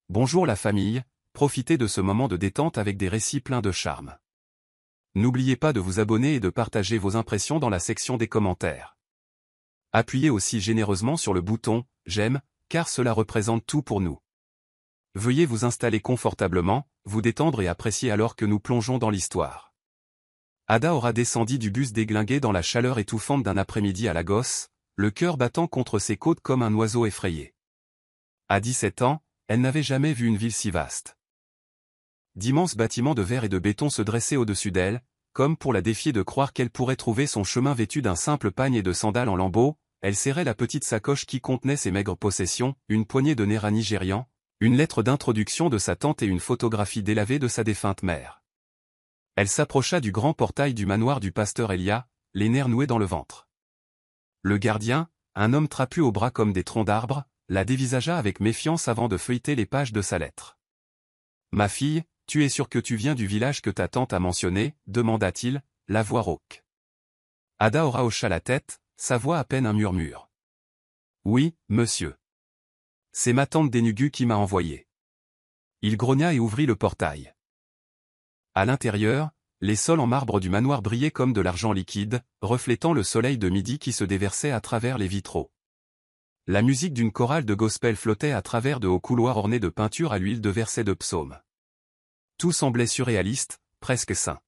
Bonjour la famille, profitez de ce moment de détente avec des récits pleins de charme. N'oubliez pas de vous abonner et de partager vos impressions dans la section des commentaires. Appuyez aussi généreusement sur le bouton « J'aime » car cela représente tout pour nous. Veuillez vous installer confortablement, vous détendre et apprécier alors que nous plongeons dans l'histoire. Adaora descendit du bus déglingué dans la chaleur étouffante d'un après-midi à Lagos, le cœur battant contre ses côtes comme un oiseau effrayé. À 17 ans, elle n'avait jamais vu une ville si vaste. D'immenses bâtiments de verre et de béton se dressaient au-dessus d'elle, comme pour la défier de croire qu'elle pourrait trouver son chemin vêtue d'un simple pagne et de sandales en lambeaux. Elle serrait la petite sacoche qui contenait ses maigres possessions, une poignée de Naira nigérian, une lettre d'introduction de sa tante et une photographie délavée de sa défunte mère. Elle s'approcha du grand portail du manoir du pasteur Elia, les nerfs noués dans le ventre. Le gardien, un homme trapu aux bras comme des troncs d'arbres, la dévisagea avec méfiance avant de feuilleter les pages de sa lettre. « Ma fille, tu es sûre que tu viens du village que ta tante a mentionné » demanda-t-il, la voix rauque. Adaora hocha la tête, sa voix à peine un murmure. « Oui, monsieur. C'est ma tante Dénugu qui m'a envoyé. » Il grogna et ouvrit le portail. À l'intérieur, les sols en marbre du manoir brillaient comme de l'argent liquide, reflétant le soleil de midi qui se déversait à travers les vitraux. La musique d'une chorale de gospel flottait à travers de hauts couloirs ornés de peintures à l'huile de versets de psaumes. Tout semblait surréaliste, presque saint.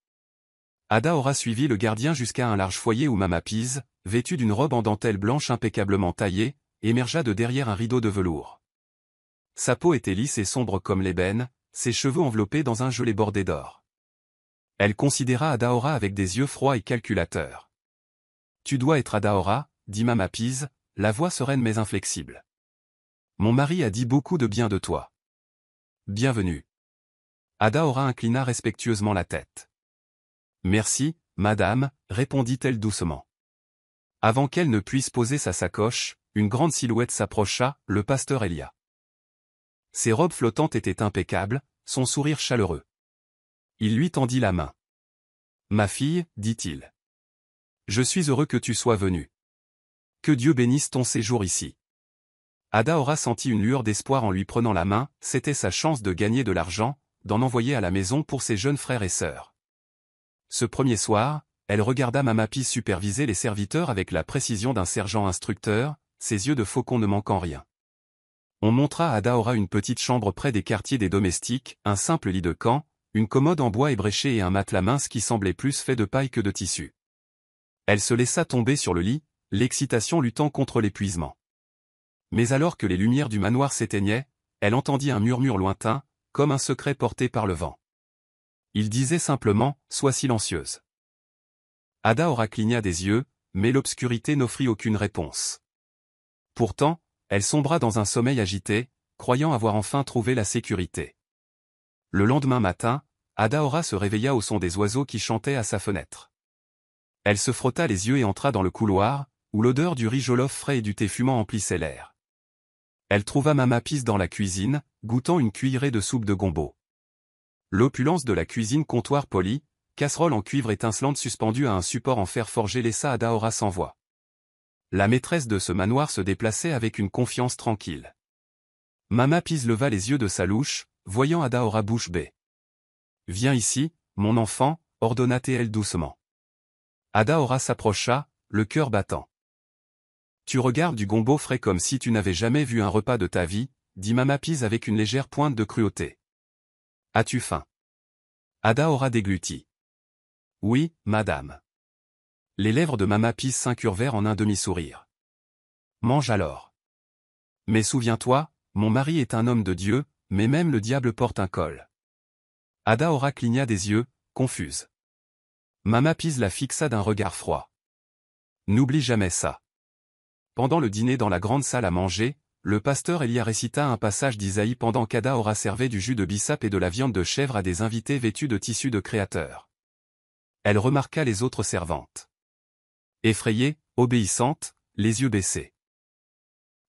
Adaora suivit le gardien jusqu'à un large foyer où Mama Pise, vêtue d'une robe en dentelle blanche impeccablement taillée, émergea de derrière un rideau de velours. Sa peau était lisse et sombre comme l'ébène, ses cheveux enveloppés dans un gelé bordé d'or. Elle considéra Adaora avec des yeux froids et calculateurs. « Tu dois être Adaora, » dit Mama Pise, la voix sereine mais inflexible. « Mon mari a dit beaucoup de bien de toi. Bienvenue. » Adaora inclina respectueusement la tête. « Merci, madame, » répondit-elle doucement. Avant qu'elle ne puisse poser sa sacoche, une grande silhouette s'approcha, le pasteur Elia. Ses robes flottantes étaient impeccables, son sourire chaleureux. Il lui tendit la main. « Ma fille, » dit-il. « Je suis heureux que tu sois venue. Que Dieu bénisse ton séjour ici. » Adaora sentit une lueur d'espoir en lui prenant la main, c'était sa chance de gagner de l'argent, d'en envoyer à la maison pour ses jeunes frères et sœurs. Ce premier soir, elle regarda Mama Pise superviser les serviteurs avec la précision d'un sergent instructeur, ses yeux de faucon ne manquant rien. On montra à Adaora une petite chambre près des quartiers des domestiques, un simple lit de camp, une commode en bois ébréché et un matelas mince qui semblait plus fait de paille que de tissu. Elle se laissa tomber sur le lit, l'excitation luttant contre l'épuisement. Mais alors que les lumières du manoir s'éteignaient, elle entendit un murmure lointain, comme un secret porté par le vent. Il disait simplement « Sois silencieuse ». Adaora cligna des yeux, mais l'obscurité n'offrit aucune réponse. Pourtant, elle sombra dans un sommeil agité, croyant avoir enfin trouvé la sécurité. Le lendemain matin, Adaora se réveilla au son des oiseaux qui chantaient à sa fenêtre. Elle se frotta les yeux et entra dans le couloir, où l'odeur du riz jollof frais et du thé fumant emplissait l'air. Elle trouva Mama Pise dans la cuisine, goûtant une cuillerée de soupe de gombo. L'opulence de la cuisine comptoir poli, casserole en cuivre étincelante suspendue à un support en fer forgé laissa Adaora sans voix. La maîtresse de ce manoir se déplaçait avec une confiance tranquille. Mama Pise leva les yeux de sa louche, voyant Adaora bouche bée. « Viens ici, mon enfant » ordonna-t-elle doucement. Adaora s'approcha, le cœur battant. « Tu regardes du gombo frais comme si tu n'avais jamais vu un repas de ta vie » dit Mama Pise avec une légère pointe de cruauté. « As-tu faim » Adaora déglutit. « Oui, madame. » Les lèvres de Mama Pise s'incurvèrent en un demi-sourire. « Mange alors. »« Mais souviens-toi, mon mari est un homme de Dieu, mais même le diable porte un col. » Adaora cligna des yeux, confuse. Mama Pise la fixa d'un regard froid. « N'oublie jamais ça. » Pendant le dîner dans la grande salle à manger, le pasteur Elia récita un passage d'Isaïe pendant qu'Adaora servait du jus de bissap et de la viande de chèvre à des invités vêtus de tissus de créateurs. Elle remarqua les autres servantes. Effrayée, obéissante, les yeux baissés.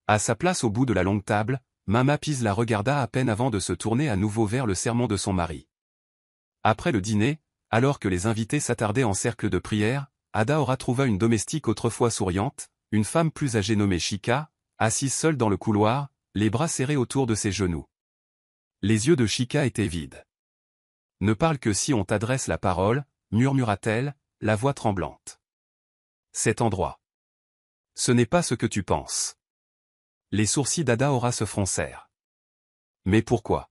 À sa place au bout de la longue table, Mama Pise la regarda à peine avant de se tourner à nouveau vers le sermon de son mari. Après le dîner, alors que les invités s'attardaient en cercle de prière, Adaora trouva une domestique autrefois souriante, une femme plus âgée nommée Chika, assise seule dans le couloir, les bras serrés autour de ses genoux. Les yeux de Chika étaient vides. Ne parle que si on t'adresse la parole, murmura-t-elle, la voix tremblante. Cet endroit. Ce n'est pas ce que tu penses. Les sourcils d'Adaora se froncèrent. Mais pourquoi?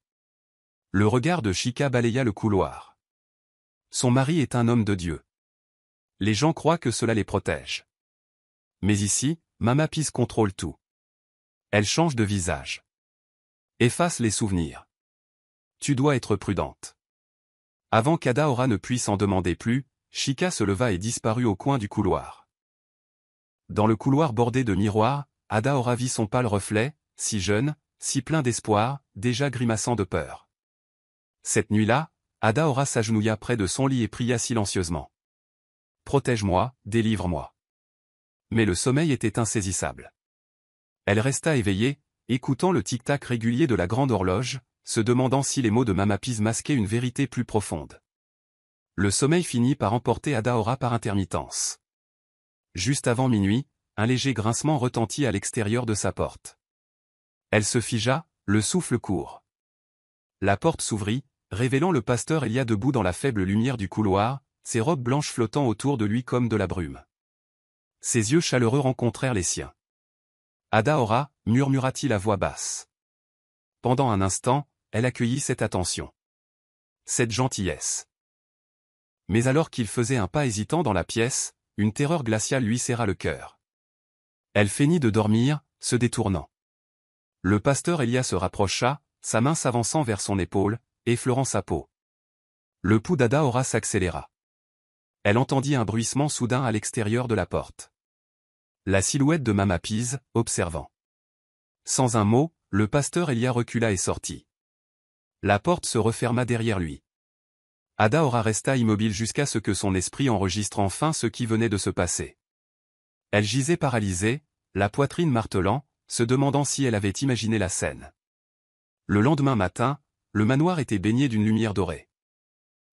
Le regard de Chika balaya le couloir. Son mari est un homme de Dieu. Les gens croient que cela les protège. Mais ici, Mama Peace contrôle tout. Elle change de visage. Efface les souvenirs. Tu dois être prudente. Avant qu'Adaora ne puisse en demander plus, Chika se leva et disparut au coin du couloir. Dans le couloir bordé de miroirs, Adaora vit son pâle reflet, si jeune, si plein d'espoir, déjà grimaçant de peur. Cette nuit-là, Adaora s'agenouilla près de son lit et pria silencieusement. « Protège-moi, délivre-moi. » Mais le sommeil était insaisissable. Elle resta éveillée, écoutant le tic-tac régulier de la grande horloge, se demandant si les mots de Mama Peace masquaient une vérité plus profonde. Le sommeil finit par emporter Adaora par intermittence. Juste avant minuit, un léger grincement retentit à l'extérieur de sa porte. Elle se figea, le souffle court. La porte s'ouvrit, révélant le pasteur Elia debout dans la faible lumière du couloir, ses robes blanches flottant autour de lui comme de la brume. Ses yeux chaleureux rencontrèrent les siens. « Adaora » murmura-t-il à voix basse. Pendant un instant, elle accueillit cette attention. Cette gentillesse. Mais alors qu'il faisait un pas hésitant dans la pièce, une terreur glaciale lui serra le cœur. Elle feignit de dormir, se détournant. Le pasteur Elia se rapprocha, sa main s'avançant vers son épaule, effleurant sa peau. Le pouls d'Adaora s'accéléra. Elle entendit un bruissement soudain à l'extérieur de la porte. La silhouette de Mama Peace, observant. Sans un mot, le pasteur Elia recula et sortit. La porte se referma derrière lui. Adaora resta immobile jusqu'à ce que son esprit enregistre enfin ce qui venait de se passer. Elle gisait paralysée, la poitrine martelant, se demandant si elle avait imaginé la scène. Le lendemain matin, le manoir était baigné d'une lumière dorée.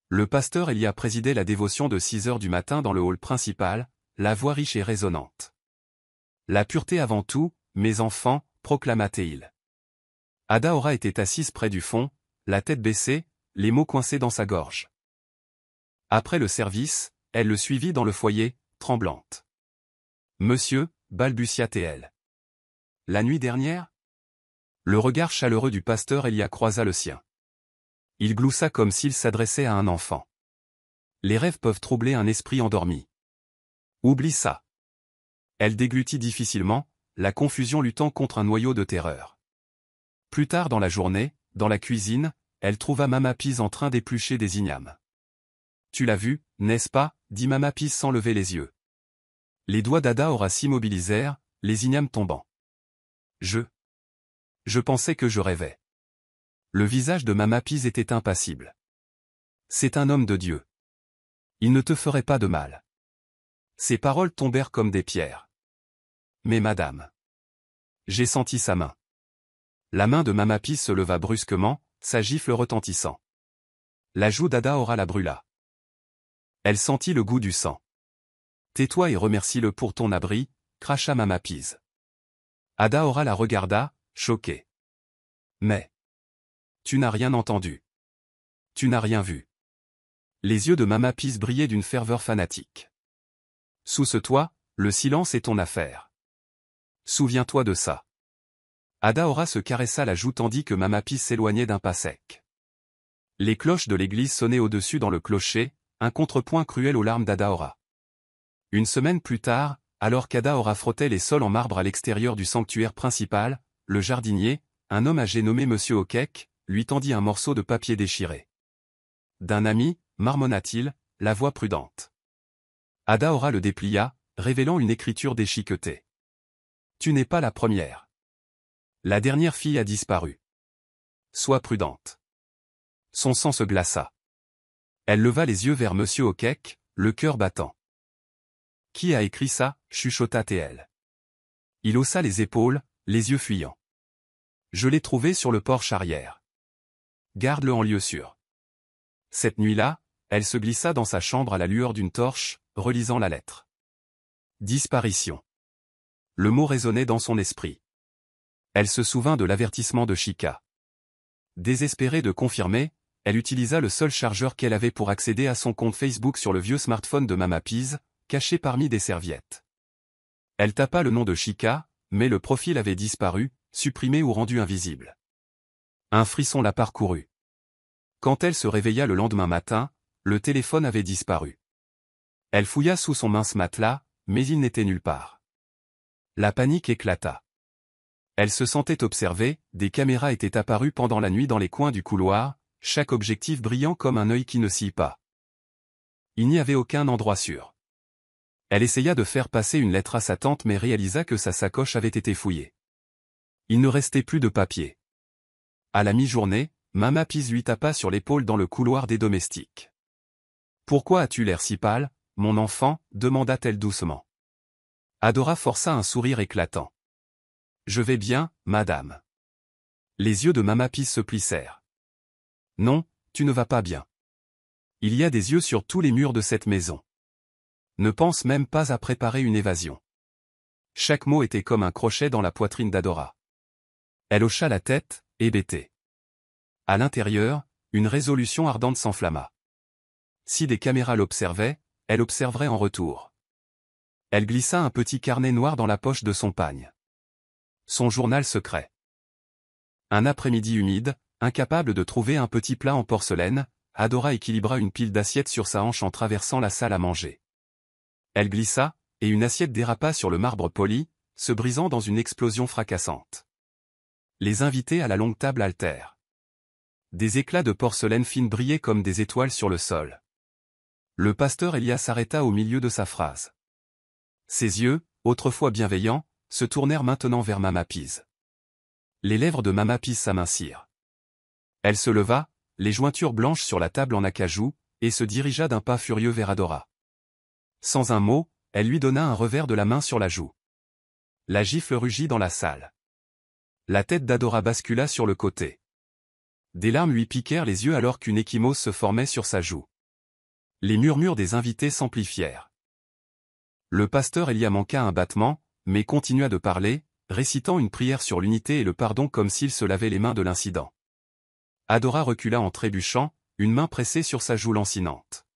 Le pasteur Elia présidait la dévotion de 6 heures du matin dans le hall principal, la voix riche et résonnante. « La pureté avant tout, mes enfants », proclama-t-il. Adaora était assise près du fond, la tête baissée, les mots coincés dans sa gorge. Après le service, elle le suivit dans le foyer, tremblante. « Monsieur », balbutia-t-elle. « La nuit dernière ?» Le regard chaleureux du pasteur Elia croisa le sien. Il gloussa comme s'il s'adressait à un enfant. Les rêves peuvent troubler un esprit endormi. Oublie ça. Elle déglutit difficilement, la confusion luttant contre un noyau de terreur. Plus tard dans la journée, dans la cuisine, elle trouva Mama Peace en train d'éplucher des ignames. « Tu l'as vu, n'est-ce pas » dit Mama Peace sans lever les yeux. Les doigts d'Adaora s'immobilisèrent, les ignames tombant. Je pensais que je rêvais. Le visage de Mama Peace était impassible. C'est un homme de Dieu. Il ne te ferait pas de mal. Ses paroles tombèrent comme des pierres. Mais madame. J'ai senti sa main. La main de Mama Peace se leva brusquement, sa gifle retentissant. La joue d'Adaora la brûla. Elle sentit le goût du sang. Tais-toi et remercie-le pour ton abri, cracha Mama Peace. Adaora la regarda, choquée. Mais. Tu n'as rien entendu. Tu n'as rien vu. Les yeux de Mama Peace brillaient d'une ferveur fanatique. Sous ce toit, le silence est ton affaire. Souviens-toi de ça. Adaora se caressa la joue tandis que Mama Peace s'éloignait d'un pas sec. Les cloches de l'église sonnaient au-dessus dans le clocher, un contrepoint cruel aux larmes d'Adaora. Une semaine plus tard, alors qu'Adaora frottait les sols en marbre à l'extérieur du sanctuaire principal, le jardinier, un homme âgé nommé Monsieur Okek, lui tendit un morceau de papier déchiré. D'un ami, marmonna-t-il, la voix prudente. Adaora le déplia, révélant une écriture déchiquetée. Tu n'es pas la première. La dernière fille a disparu. Sois prudente. Son sang se glaça. Elle leva les yeux vers Monsieur Okek, le cœur battant. Qui a écrit ça, chuchota-t-elle. Il haussa les épaules, les yeux fuyants. Je l'ai trouvé sur le porche arrière. Garde-le en lieu sûr. Cette nuit-là, elle se glissa dans sa chambre à la lueur d'une torche, relisant la lettre. Disparition. Le mot résonnait dans son esprit. Elle se souvint de l'avertissement de Chika. Désespérée de confirmer, elle utilisa le seul chargeur qu'elle avait pour accéder à son compte Facebook sur le vieux smartphone de Mama Pease, caché parmi des serviettes. Elle tapa le nom de Chica, mais le profil avait disparu, supprimé ou rendu invisible. Un frisson la parcourut. Quand elle se réveilla le lendemain matin, le téléphone avait disparu. Elle fouilla sous son mince matelas, mais il n'était nulle part. La panique éclata. Elle se sentait observée, des caméras étaient apparues pendant la nuit dans les coins du couloir, chaque objectif brillant comme un œil qui ne scie pas. Il n'y avait aucun endroit sûr. Elle essaya de faire passer une lettre à sa tante mais réalisa que sa sacoche avait été fouillée. Il ne restait plus de papier. À la mi-journée, Mama Pease lui tapa sur l'épaule dans le couloir des domestiques. « Pourquoi as-tu l'air si pâle, mon enfant » demanda-t-elle doucement. Adora força un sourire éclatant. « Je vais bien, madame. » Les yeux de Mama Pease se plissèrent. « Non, tu ne vas pas bien. Il y a des yeux sur tous les murs de cette maison. Ne pense même pas à préparer une évasion. » Chaque mot était comme un crochet dans la poitrine d'Adora. Elle hocha la tête, hébétée. À l'intérieur, une résolution ardente s'enflamma. Si des caméras l'observaient, elle observerait en retour. Elle glissa un petit carnet noir dans la poche de son pagne. Son journal secret. Un après-midi humide, incapable de trouver un petit plat en porcelaine, Adora équilibra une pile d'assiettes sur sa hanche en traversant la salle à manger. Elle glissa, et une assiette dérapa sur le marbre poli, se brisant dans une explosion fracassante. Les invités à la longue table haltèrent. Des éclats de porcelaine fine brillaient comme des étoiles sur le sol. Le pasteur Elia s'arrêta au milieu de sa phrase. Ses yeux, autrefois bienveillants, se tournèrent maintenant vers Mama Pease. Les lèvres de Mama Pease s'amincirent. Elle se leva, les jointures blanches sur la table en acajou, et se dirigea d'un pas furieux vers Adora. Sans un mot, elle lui donna un revers de la main sur la joue. La gifle rugit dans la salle. La tête d'Adora bascula sur le côté. Des larmes lui piquèrent les yeux alors qu'une ecchymose se formait sur sa joue. Les murmures des invités s'amplifièrent. Le pasteur Elia manqua un battement, mais continua de parler, récitant une prière sur l'unité et le pardon comme s'il se lavait les mains de l'incident. Adora recula en trébuchant, une main pressée sur sa joue lancinante.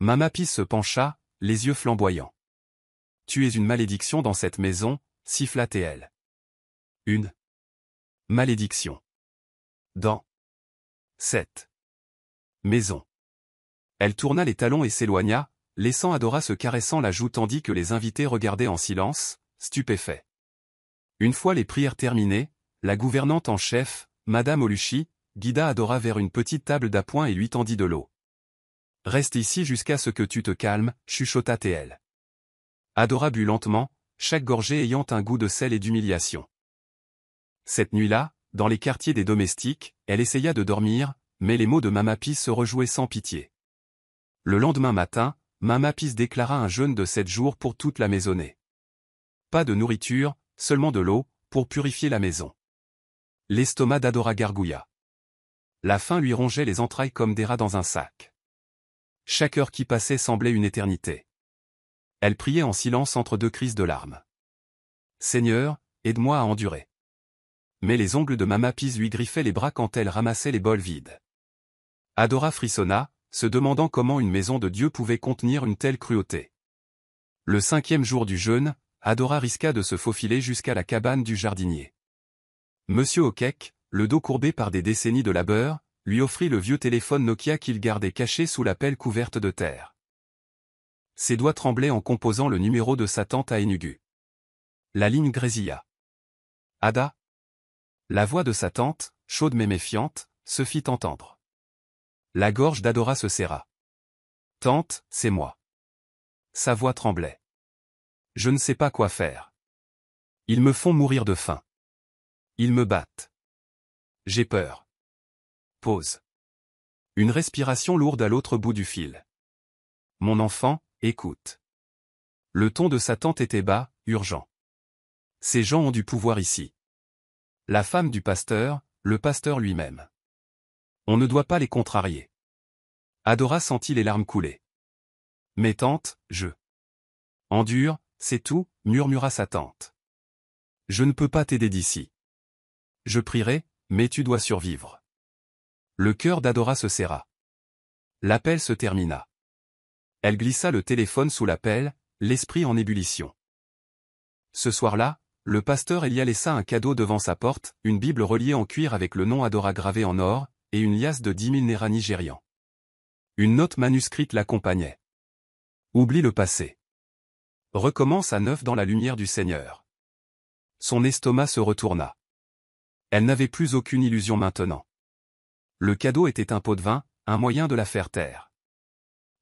Mama Pease se pencha, les yeux flamboyants. « Tu es une malédiction dans cette maison » siffla-t-elle. « Une malédiction. Dans cette maison. » Elle tourna les talons et s'éloigna, laissant Adora se caressant la joue tandis que les invités regardaient en silence, stupéfaits. Une fois les prières terminées, la gouvernante en chef, Madame Oluchi, guida Adora vers une petite table d'appoint et lui tendit de l'eau. « Reste ici jusqu'à ce que tu te calmes » chuchota-t-elle. Adora but lentement, chaque gorgée ayant un goût de sel et d'humiliation. Cette nuit-là, dans les quartiers des domestiques, elle essaya de dormir, mais les mots de Mama Pease se rejouaient sans pitié. Le lendemain matin, Mama Pease déclara un jeûne de 7 jours pour toute la maisonnée. Pas de nourriture, seulement de l'eau, pour purifier la maison. L'estomac d'Adora gargouilla. La faim lui rongeait les entrailles comme des rats dans un sac. Chaque heure qui passait semblait une éternité. Elle priait en silence entre deux crises de larmes. « Seigneur, aide-moi à endurer. » Mais les ongles de Mama Pease lui griffaient les bras quand elle ramassait les bols vides. Adora frissonna, se demandant comment une maison de Dieu pouvait contenir une telle cruauté. Le 5e jour du jeûne, Adora risqua de se faufiler jusqu'à la cabane du jardinier. Monsieur Okek, le dos courbé par des décennies de labeur, lui offrit le vieux téléphone Nokia qu'il gardait caché sous la pelle couverte de terre. Ses doigts tremblaient en composant le numéro de sa tante à Enugu. La ligne grésilla. « Ada ?» La voix de sa tante, chaude mais méfiante, se fit entendre. La gorge d'Adora se serra. « Tante, c'est moi. » Sa voix tremblait. « Je ne sais pas quoi faire. Ils me font mourir de faim. Ils me battent. J'ai peur. » Pause. Une respiration lourde à l'autre bout du fil. « Mon enfant, écoute. » Le ton de sa tante était bas, urgent. « Ces gens ont du pouvoir ici. La femme du pasteur, le pasteur lui-même. On ne doit pas les contrarier. » Adora sentit les larmes couler. « Mais tante, je... » « Endure, c'est tout, » murmura sa tante. « Je ne peux pas t'aider d'ici. Je prierai, mais tu dois survivre. » Le cœur d'Adora se serra. L'appel se termina. Elle glissa le téléphone sous la pelle, l'esprit en ébullition. Ce soir-là, le pasteur Elia laissa un cadeau devant sa porte, une Bible reliée en cuir avec le nom Adora gravé en or, et une liasse de 10 000 naira nigérians. Une note manuscrite l'accompagnait. Oublie le passé. Recommence à neuf dans la lumière du Seigneur. Son estomac se retourna. Elle n'avait plus aucune illusion maintenant. Le cadeau était un pot de vin, un moyen de la faire taire.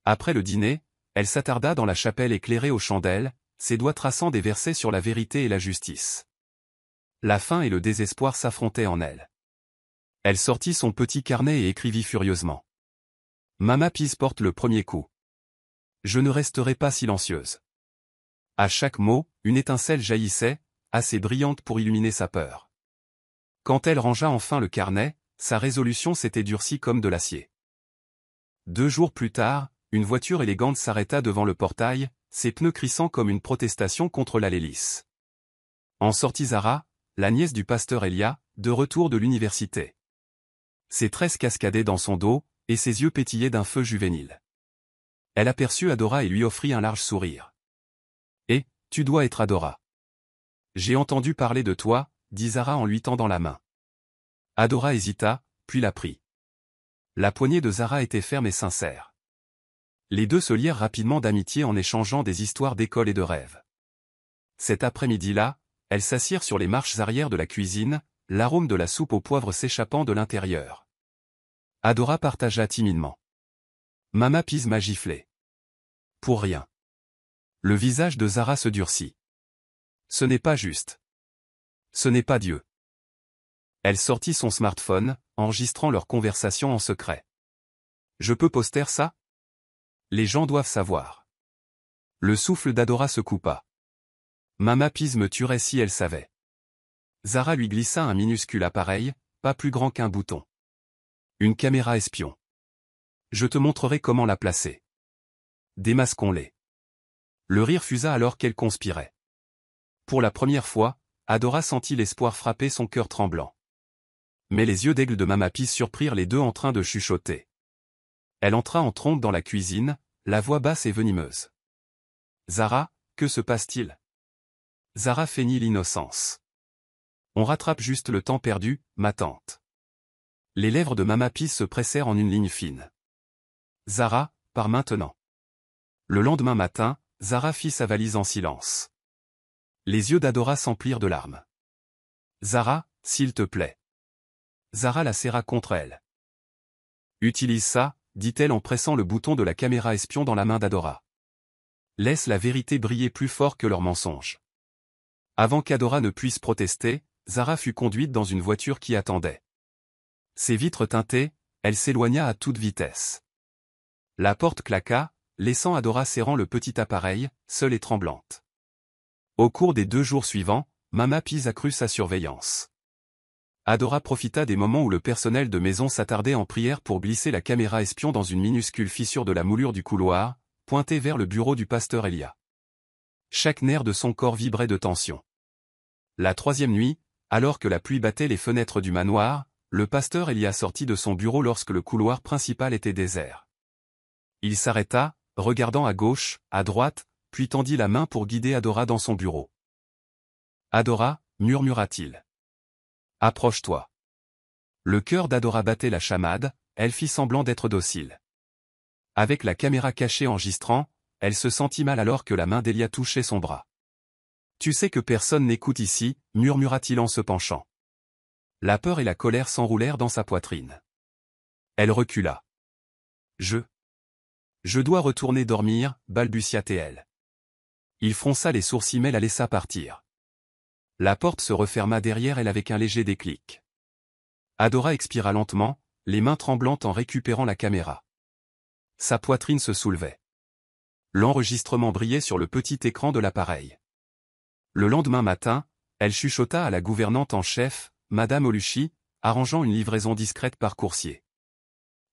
Après le dîner, elle s'attarda dans la chapelle éclairée aux chandelles, ses doigts traçant des versets sur la vérité et la justice. La faim et le désespoir s'affrontaient en elle. Elle sortit son petit carnet et écrivit furieusement. Mama Peace porte le premier coup. Je ne resterai pas silencieuse. À chaque mot, une étincelle jaillissait, assez brillante pour illuminer sa peur. Quand elle rangea enfin le carnet, sa résolution s'était durcie comme de l'acier. 2 jours plus tard, une voiture élégante s'arrêta devant le portail, ses pneus crissant comme une protestation contre l'allée lisse. En sortit Zara, la nièce du pasteur Elia, de retour de l'université. Ses tresses cascadaient dans son dos, et ses yeux pétillaient d'un feu juvénile. Elle aperçut Adora et lui offrit un large sourire. « Eh, tu dois être Adora. J'ai entendu parler de toi, dit Zara en lui tendant la main. Adora hésita, puis la prit. La poignée de Zara était ferme et sincère. Les deux se lièrent rapidement d'amitié en échangeant des histoires d'école et de rêves. Cet après-midi-là, elles s'assirent sur les marches arrière de la cuisine, l'arôme de la soupe aux poivres s'échappant de l'intérieur. Adora partagea timidement. Mama Peace m'a giflé. Pour rien. Le visage de Zara se durcit. Ce n'est pas juste. Ce n'est pas Dieu. Elle sortit son smartphone, enregistrant leur conversation en secret. Je peux poster ça? Les gens doivent savoir. Le souffle d'Adora se coupa. Mama Peace me tuerait si elle savait. Zara lui glissa un minuscule appareil, pas plus grand qu'un bouton. Une caméra espion. Je te montrerai comment la placer. Démasquons-les. Le rire fusa alors qu'elle conspirait. Pour la première fois, Adora sentit l'espoir frapper son cœur tremblant. Mais les yeux d'aigle de Mama Peace surprirent les deux en train de chuchoter. Elle entra en trompe dans la cuisine, la voix basse et venimeuse. Zara, que se passe-t-il? Zara feignit l'innocence. On rattrape juste le temps perdu, ma tante. Les lèvres de Mama Peace se pressèrent en une ligne fine. Zara, pars maintenant. Le lendemain matin, Zara fit sa valise en silence. Les yeux d'Adora s'emplirent de larmes. Zara, s'il te plaît. Zara la serra contre elle. Utilise ça, dit-elle en pressant le bouton de la caméra espion dans la main d'Adora. Laisse la vérité briller plus fort que leurs mensonges. Avant qu'Adora ne puisse protester, Zara fut conduite dans une voiture qui attendait. Ses vitres teintées, elle s'éloigna à toute vitesse. La porte claqua, laissant Adora serrant le petit appareil, seule et tremblante. Au cours des 2 jours suivants, Mama Peace accrut sa surveillance. Adora profita des moments où le personnel de maison s'attardait en prière pour glisser la caméra espion dans une minuscule fissure de la moulure du couloir, pointée vers le bureau du pasteur Elia. Chaque nerf de son corps vibrait de tension. La 3e nuit, alors que la pluie battait les fenêtres du manoir, le pasteur Elia sortit de son bureau lorsque le couloir principal était désert. Il s'arrêta, regardant à gauche, à droite, puis tendit la main pour guider Adora dans son bureau. « Adora, murmura-t-il. Approche-toi. » Le cœur d'Adora battait la chamade, elle fit semblant d'être docile. Avec la caméra cachée enregistrant, elle se sentit mal alors que la main d'Elia touchait son bras. « Tu sais que personne n'écoute ici, murmura-t-il en se penchant. La peur et la colère s'enroulèrent dans sa poitrine. Elle recula. « Je dois retourner dormir, balbutia-t-elle. Il fronça les sourcils mais la laissa partir. La porte se referma derrière elle avec un léger déclic. Adora expira lentement, les mains tremblantes en récupérant la caméra. Sa poitrine se soulevait. L'enregistrement brillait sur le petit écran de l'appareil. Le lendemain matin, elle chuchota à la gouvernante en chef, Madame Oluchi, arrangeant une livraison discrète par coursier.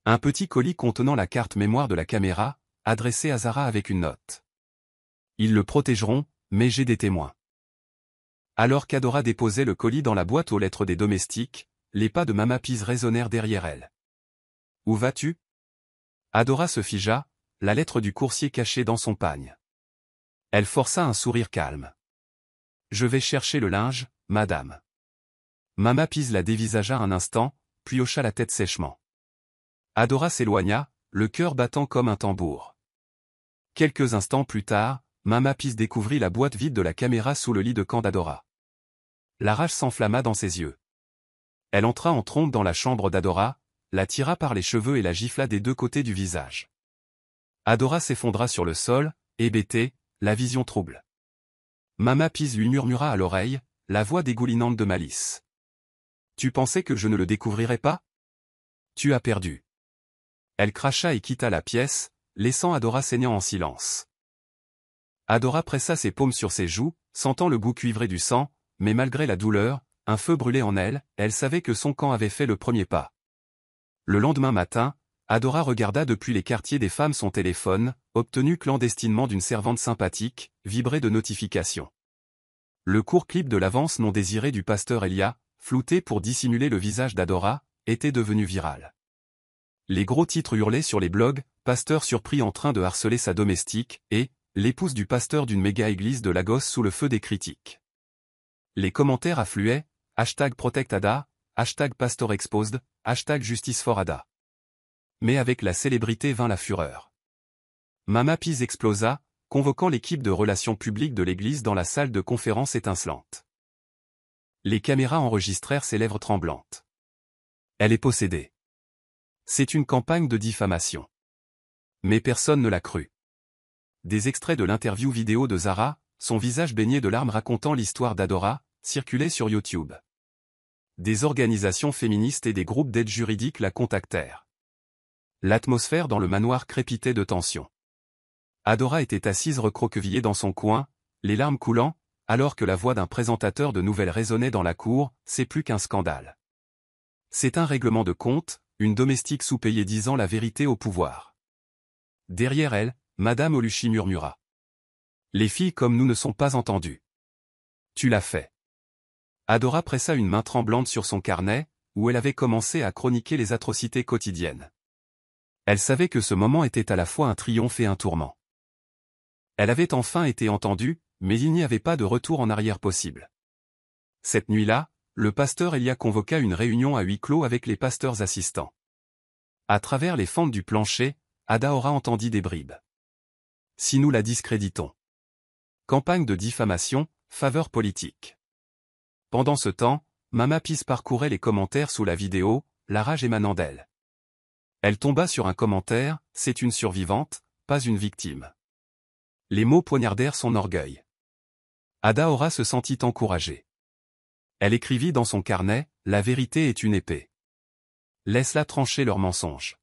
Un petit colis contenant la carte mémoire de la caméra, adressé à Zara avec une note. Ils le protégeront, mais j'ai des témoins. Alors qu'Adora déposait le colis dans la boîte aux lettres des domestiques, les pas de Mama Peace résonnèrent derrière elle. Où vas-tu? Adora se figea, la lettre du coursier cachée dans son pagne. Elle força un sourire calme. Je vais chercher le linge, madame. Mama Pise la dévisagea un instant, puis hocha la tête sèchement. Adora s'éloigna, le cœur battant comme un tambour. Quelques instants plus tard, Mama Pise découvrit la boîte vide de la caméra sous le lit de camp d'Adora. La rage s'enflamma dans ses yeux. Elle entra en trombe dans la chambre d'Adora, la tira par les cheveux et la gifla des deux côtés du visage. Adora s'effondra sur le sol, hébétée, la vision trouble. Mama Pise lui murmura à l'oreille, la voix dégoulinante de malice. Tu pensais que je ne le découvrirais pas? Tu as perdu. Elle cracha et quitta la pièce, laissant Adora saignant en silence. Adora pressa ses paumes sur ses joues, sentant le goût cuivré du sang, mais malgré la douleur, un feu brûlait en elle, elle savait que son camp avait fait le premier pas. Le lendemain matin, Adora regarda depuis les quartiers des femmes son téléphone, obtenu clandestinement d'une servante sympathique, vibré de notifications. Le court clip de l'avance non désirée du pasteur Elia, flouté pour dissimuler le visage d'Adora, était devenu viral. Les gros titres hurlaient sur les blogs, pasteur surpris en train de harceler sa domestique, et l'épouse du pasteur d'une méga-église de Lagos sous le feu des critiques. Les commentaires affluaient, #ProtectAda, #PastorExposed, #JusticeForAda. Mais avec la célébrité vint la fureur. Mama Pise explosa, convoquant l'équipe de relations publiques de l'église dans la salle de conférence étincelante. Les caméras enregistrèrent ses lèvres tremblantes. Elle est possédée. C'est une campagne de diffamation. Mais personne ne l'a cru. Des extraits de l'interview vidéo de Zara, son visage baigné de larmes racontant l'histoire d'Adora, circulaient sur YouTube. Des organisations féministes et des groupes d'aide juridique la contactèrent. L'atmosphère dans le manoir crépitait de tension. Adora était assise recroquevillée dans son coin, les larmes coulant, alors que la voix d'un présentateur de nouvelles résonnait dans la cour, c'est plus qu'un scandale. C'est un règlement de compte, une domestique sous-payée disant la vérité au pouvoir. Derrière elle, Madame Oluchi murmura. Les filles comme nous ne sont pas entendues. Tu l'as fait. Adora pressa une main tremblante sur son carnet, où elle avait commencé à chroniquer les atrocités quotidiennes. Elle savait que ce moment était à la fois un triomphe et un tourment. Elle avait enfin été entendue, mais il n'y avait pas de retour en arrière possible. Cette nuit-là, le pasteur Elia convoqua une réunion à huis clos avec les pasteurs assistants. À travers les fentes du plancher, Adaora entendit des bribes. Si nous la discréditons. Campagne de diffamation, faveur politique. Pendant ce temps, Mama Pise parcourait les commentaires sous la vidéo, la rage émanant d'elle. Elle tomba sur un commentaire, c'est une survivante, pas une victime. Les mots poignardèrent son orgueil. Adaora se sentit encouragée. Elle écrivit dans son carnet, la vérité est une épée. Laisse-la trancher leurs mensonges.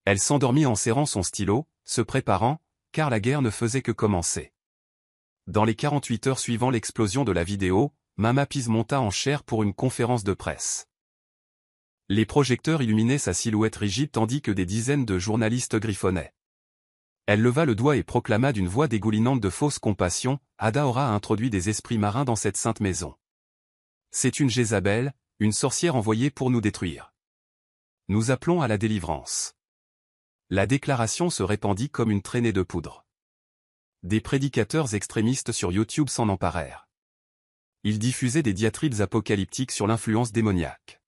Elle s'endormit en serrant son stylo, se préparant, car la guerre ne faisait que commencer. Dans les 48 heures suivant l'explosion de la vidéo, Mama Pise monta en chair pour une conférence de presse. Les projecteurs illuminaient sa silhouette rigide tandis que des dizaines de journalistes griffonnaient. Elle leva le doigt et proclama d'une voix dégoulinante de fausse compassion, Adaora a introduit des esprits marins dans cette sainte maison. C'est une Jézabel, une sorcière envoyée pour nous détruire. Nous appelons à la délivrance. La déclaration se répandit comme une traînée de poudre. Des prédicateurs extrémistes sur YouTube s'en emparèrent. Ils diffusaient des diatribes apocalyptiques sur l'influence démoniaque.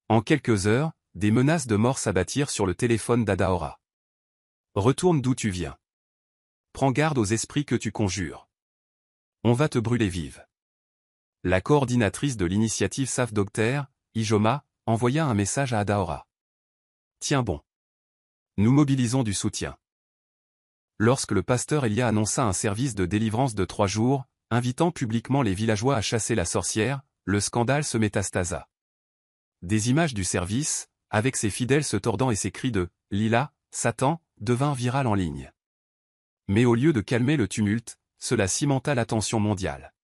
En quelques heures, des menaces de mort s'abattirent sur le téléphone d'Adaora. Retourne d'où tu viens. Prends garde aux esprits que tu conjures. On va te brûler vive. La coordinatrice de l'initiative Save Docteur, Ijoma, envoya un message à Adaora. Tiens bon. Nous mobilisons du soutien. Lorsque le pasteur Elia annonça un service de délivrance de 3 jours, invitant publiquement les villageois à chasser la sorcière, le scandale se métastasa. Des images du service, avec ses fidèles se tordant et ses cris de « Lila, Satan », devinrent virales en ligne. Mais au lieu de calmer le tumulte, cela cimenta l'attention mondiale.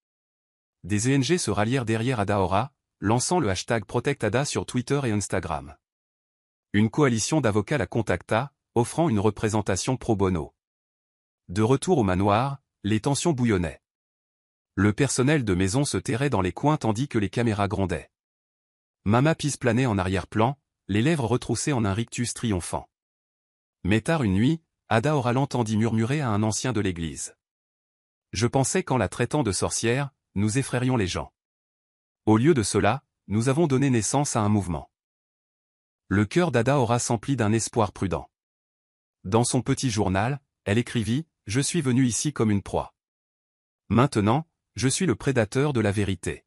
Des ONG se rallièrent derrière Adaora, lançant le hashtag ProtectAda sur Twitter et Instagram. Une coalition d'avocats la contacta, offrant une représentation pro bono. De retour au manoir, les tensions bouillonnaient. Le personnel de maison se terrait dans les coins tandis que les caméras grondaient. Mama Pise planait en arrière-plan, les lèvres retroussées en un rictus triomphant. Mais tard une nuit, Adaora l'entendit murmurer à un ancien de l'église. « Je pensais qu'en la traitant de sorcière, nous effraierions les gens. Au lieu de cela, nous avons donné naissance à un mouvement. » Le cœur d'Adaora s'emplit d'un espoir prudent. Dans son petit journal, elle écrivit « Je suis venu ici comme une proie. Maintenant, je suis le prédateur de la vérité. »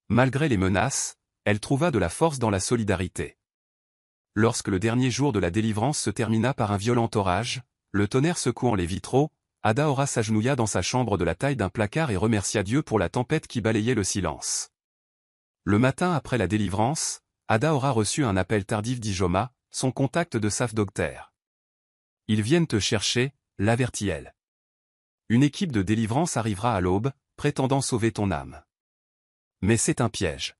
Malgré les menaces, elle trouva de la force dans la solidarité. Lorsque le dernier jour de la délivrance se termina par un violent orage, le tonnerre secouant les vitraux, Adaora s'agenouilla dans sa chambre de la taille d'un placard et remercia Dieu pour la tempête qui balayait le silence. Le matin après la délivrance, Adaora reçut un appel tardif d'Ijoma, son contact de Safdogter. « Ils viennent te chercher », l'avertit-elle. « Une équipe de délivrance arrivera à l'aube, prétendant sauver ton âme. » Mais c'est un piège.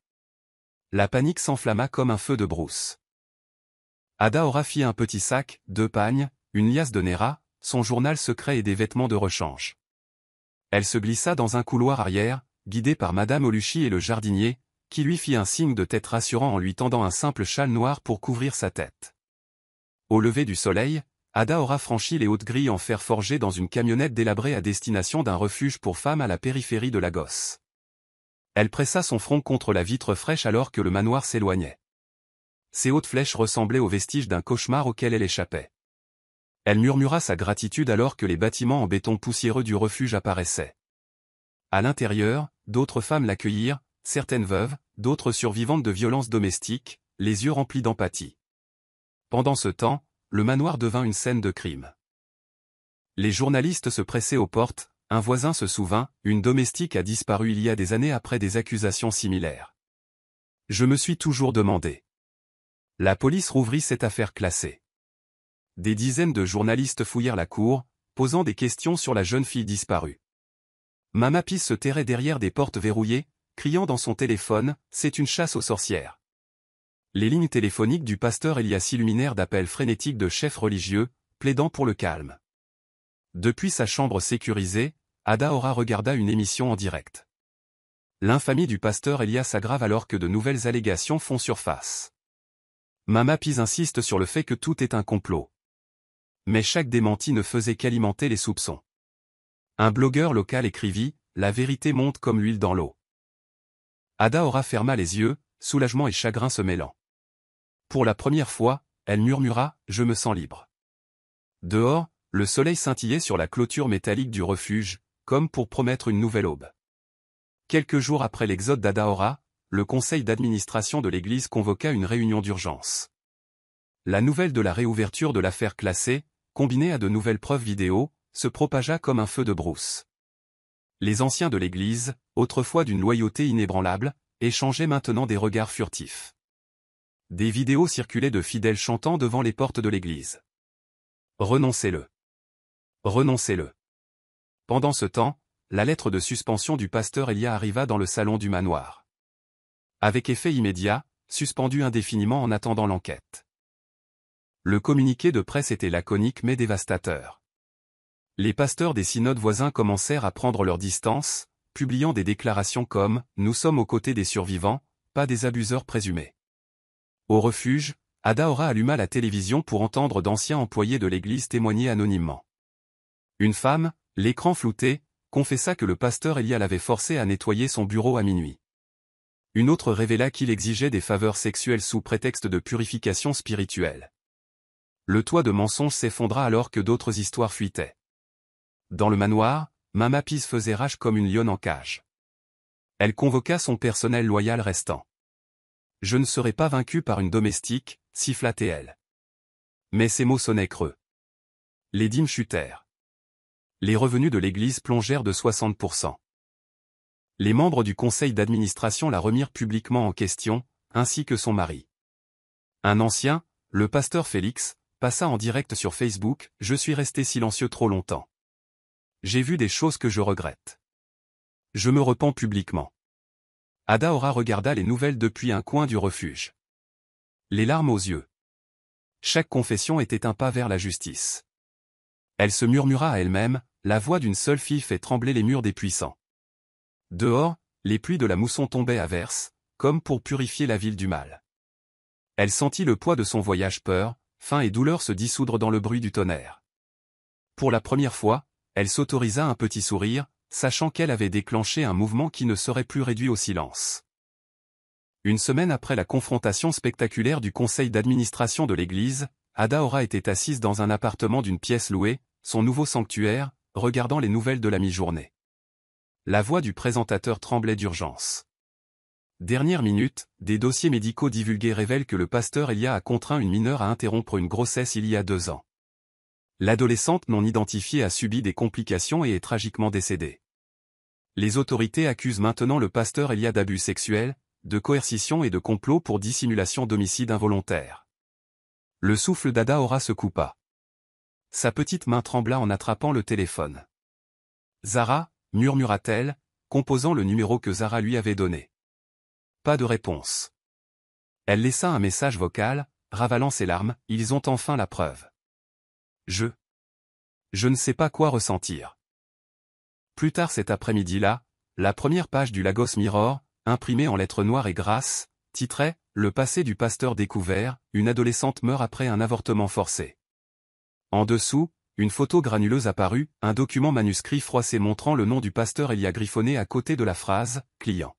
La panique s'enflamma comme un feu de brousse. Adaora fit un petit sac, 2 pagnes, une liasse de Nera, son journal secret et des vêtements de rechange. Elle se glissa dans un couloir arrière, guidée par Madame Oluchi et le jardinier, qui lui fit un signe de tête rassurant en lui tendant un simple châle noir pour couvrir sa tête. Au lever du soleil, Adaora franchit les hautes grilles en fer forgé dans une camionnette délabrée à destination d'un refuge pour femmes à la périphérie de Lagos. Elle pressa son front contre la vitre fraîche alors que le manoir s'éloignait. Ses hautes flèches ressemblaient aux vestiges d'un cauchemar auquel elle échappait. Elle murmura sa gratitude alors que les bâtiments en béton poussiéreux du refuge apparaissaient. À l'intérieur, d'autres femmes l'accueillirent, certaines veuves, d'autres survivantes de violences domestiques, les yeux remplis d'empathie. Pendant ce temps, le manoir devint une scène de crime. Les journalistes se pressaient aux portes, un voisin se souvint, une domestique a disparu il y a des années après des accusations similaires. Je me suis toujours demandé. La police rouvrit cette affaire classée. Des dizaines de journalistes fouillèrent la cour, posant des questions sur la jeune fille disparue. Mama Peace se terrait derrière des portes verrouillées, criant dans son téléphone, « C'est une chasse aux sorcières !» Les lignes téléphoniques du pasteur Elias s'illuminèrent d'appels frénétiques de chefs religieux, plaidant pour le calme. Depuis sa chambre sécurisée, Adaora regarda une émission en direct. L'infamie du pasteur Elias s'aggrave alors que de nouvelles allégations font surface. Mama Peace insiste sur le fait que tout est un complot. Mais chaque démenti ne faisait qu'alimenter les soupçons. Un blogueur local écrivit « La vérité monte comme l'huile dans l'eau ». Adaora ferma les yeux, soulagement et chagrin se mêlant. Pour la première fois, elle murmura « Je me sens libre ». Dehors, le soleil scintillait sur la clôture métallique du refuge, comme pour promettre une nouvelle aube. Quelques jours après l'exode d'Adaora, le conseil d'administration de l'église convoqua une réunion d'urgence. La nouvelle de la réouverture de l'affaire classée, combinée à de nouvelles preuves vidéo, se propagea comme un feu de brousse. Les anciens de l'église, autrefois d'une loyauté inébranlable, échangeaient maintenant des regards furtifs. Des vidéos circulaient de fidèles chantant devant les portes de l'église. Renoncez-le. Renoncez-le. Pendant ce temps, la lettre de suspension du pasteur Elia arriva dans le salon du manoir. Avec effet immédiat, suspendu indéfiniment en attendant l'enquête. Le communiqué de presse était laconique mais dévastateur. Les pasteurs des synodes voisins commencèrent à prendre leur distance, publiant des déclarations comme « Nous sommes aux côtés des survivants, pas des abuseurs présumés ». Au refuge, Adaora alluma la télévision pour entendre d'anciens employés de l'église témoigner anonymement. Une femme, l'écran flouté, confessa que le pasteur Elia l'avait forcé à nettoyer son bureau à minuit. Une autre révéla qu'il exigeait des faveurs sexuelles sous prétexte de purification spirituelle. Le toit de mensonges s'effondra alors que d'autres histoires fuitaient. Dans le manoir, Mama Peace faisait rage comme une lionne en cage. Elle convoqua son personnel loyal restant. « Je ne serai pas vaincue par une domestique », siffla-t-elle. Mais ces mots sonnaient creux. Les dîmes chutèrent. Les revenus de l'église plongèrent de 60%. Les membres du conseil d'administration la remirent publiquement en question, ainsi que son mari. Un ancien, le pasteur Félix, passa en direct sur Facebook « Je suis resté silencieux trop longtemps. J'ai vu des choses que je regrette. Je me repens publiquement. » Adaora regarda les nouvelles depuis un coin du refuge. Les larmes aux yeux. Chaque confession était un pas vers la justice. Elle se murmura à elle-même, la voix d'une seule fille fait trembler les murs des puissants. Dehors, les pluies de la mousson tombaient à verse, comme pour purifier la ville du mal. Elle sentit le poids de son voyage peur, faim et douleur se dissoudre dans le bruit du tonnerre. Pour la première fois, elle s'autorisa un petit sourire, sachant qu'elle avait déclenché un mouvement qui ne serait plus réduit au silence. Une semaine après la confrontation spectaculaire du conseil d'administration de l'église, Adaora était assise dans un appartement d'une pièce louée, son nouveau sanctuaire, regardant les nouvelles de la mi-journée. La voix du présentateur tremblait d'urgence. Dernière minute, des dossiers médicaux divulgués révèlent que le pasteur Elia a contraint une mineure à interrompre une grossesse il y a 2 ans. L'adolescente non identifiée a subi des complications et est tragiquement décédée. Les autorités accusent maintenant le pasteur Elia d'abus sexuels, de coercition et de complot pour dissimulation d'homicide involontaire. Le souffle d'Adaora se coupa. Sa petite main trembla en attrapant le téléphone. Zara, murmura-t-elle, composant le numéro que Zara lui avait donné. Pas de réponse. Elle laissa un message vocal, ravalant ses larmes, ils ont enfin la preuve. Je ne sais pas quoi ressentir. Plus tard cet après-midi-là, la première page du Lagos Mirror, imprimée en lettres noires et grasses, titrait « Le passé du pasteur découvert, une adolescente meurt après un avortement forcé ». En dessous, une photo granuleuse apparut, un document manuscrit froissé montrant le nom du pasteur Elia griffonné à côté de la phrase « Client ».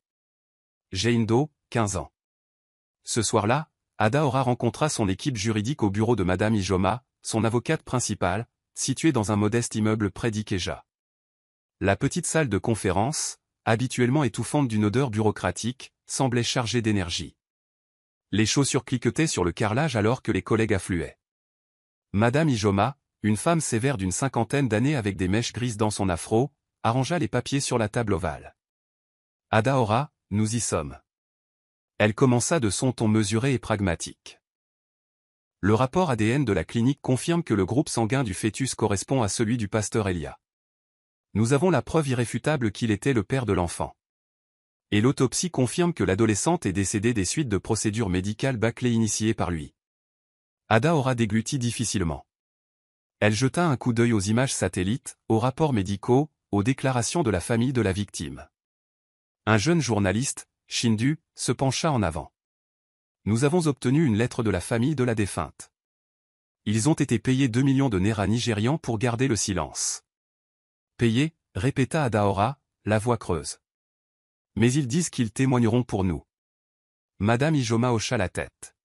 Jane Doe, 15 ans. Ce soir-là, Adaora rencontra son équipe juridique au bureau de Madame Ijoma, son avocate principale, située dans un modeste immeuble près d'Ikeja. La petite salle de conférence, habituellement étouffante d'une odeur bureaucratique, semblait chargée d'énergie. Les chaussures cliquetaient sur le carrelage alors que les collègues affluaient. Madame Ijoma, une femme sévère d'une 50aine d'années avec des mèches grises dans son afro, arrangea les papiers sur la table ovale. Adaora, nous y sommes. Elle commença de son ton mesuré et pragmatique. Le rapport ADN de la clinique confirme que le groupe sanguin du fœtus correspond à celui du pasteur Elia. Nous avons la preuve irréfutable qu'il était le père de l'enfant. Et l'autopsie confirme que l'adolescente est décédée des suites de procédures médicales bâclées initiées par lui. Adaora déglutit difficilement. Elle jeta un coup d'œil aux images satellites, aux rapports médicaux, aux déclarations de la famille de la victime. Un jeune journaliste, Shindu, se pencha en avant. Nous avons obtenu une lettre de la famille de la défunte. Ils ont été payés 2 millions de naira nigérians pour garder le silence. Payés, répéta Adaora, la voix creuse. Mais ils disent qu'ils témoigneront pour nous. Madame Ijoma hocha la tête.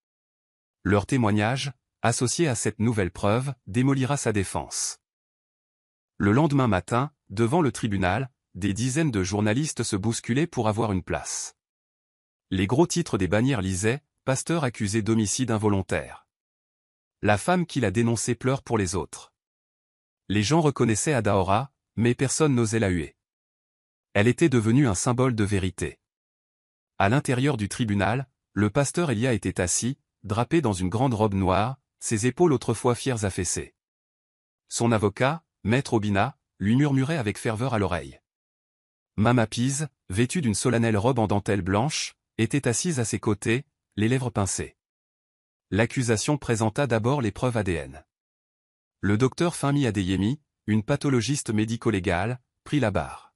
Leur témoignage, associé à cette nouvelle preuve, démolira sa défense. Le lendemain matin, devant le tribunal, des dizaines de journalistes se bousculaient pour avoir une place. Les gros titres des bannières lisaient « Pasteur accusé d'homicide involontaire ». La femme qui l'a dénoncé pleure pour les autres. Les gens reconnaissaient Adaora, mais personne n'osait la huer. Elle était devenue un symbole de vérité. À l'intérieur du tribunal, le pasteur Elia était assis, drapé dans une grande robe noire, ses épaules autrefois fières affaissées. Son avocat, Maître Obina, lui murmurait avec ferveur à l'oreille. Mama Pise, vêtue d'une solennelle robe en dentelle blanche, était assise à ses côtés, les lèvres pincées. L'accusation présenta d'abord les preuves ADN. Le docteur Femi Adeyemi, une pathologiste médico-légale, prit la barre.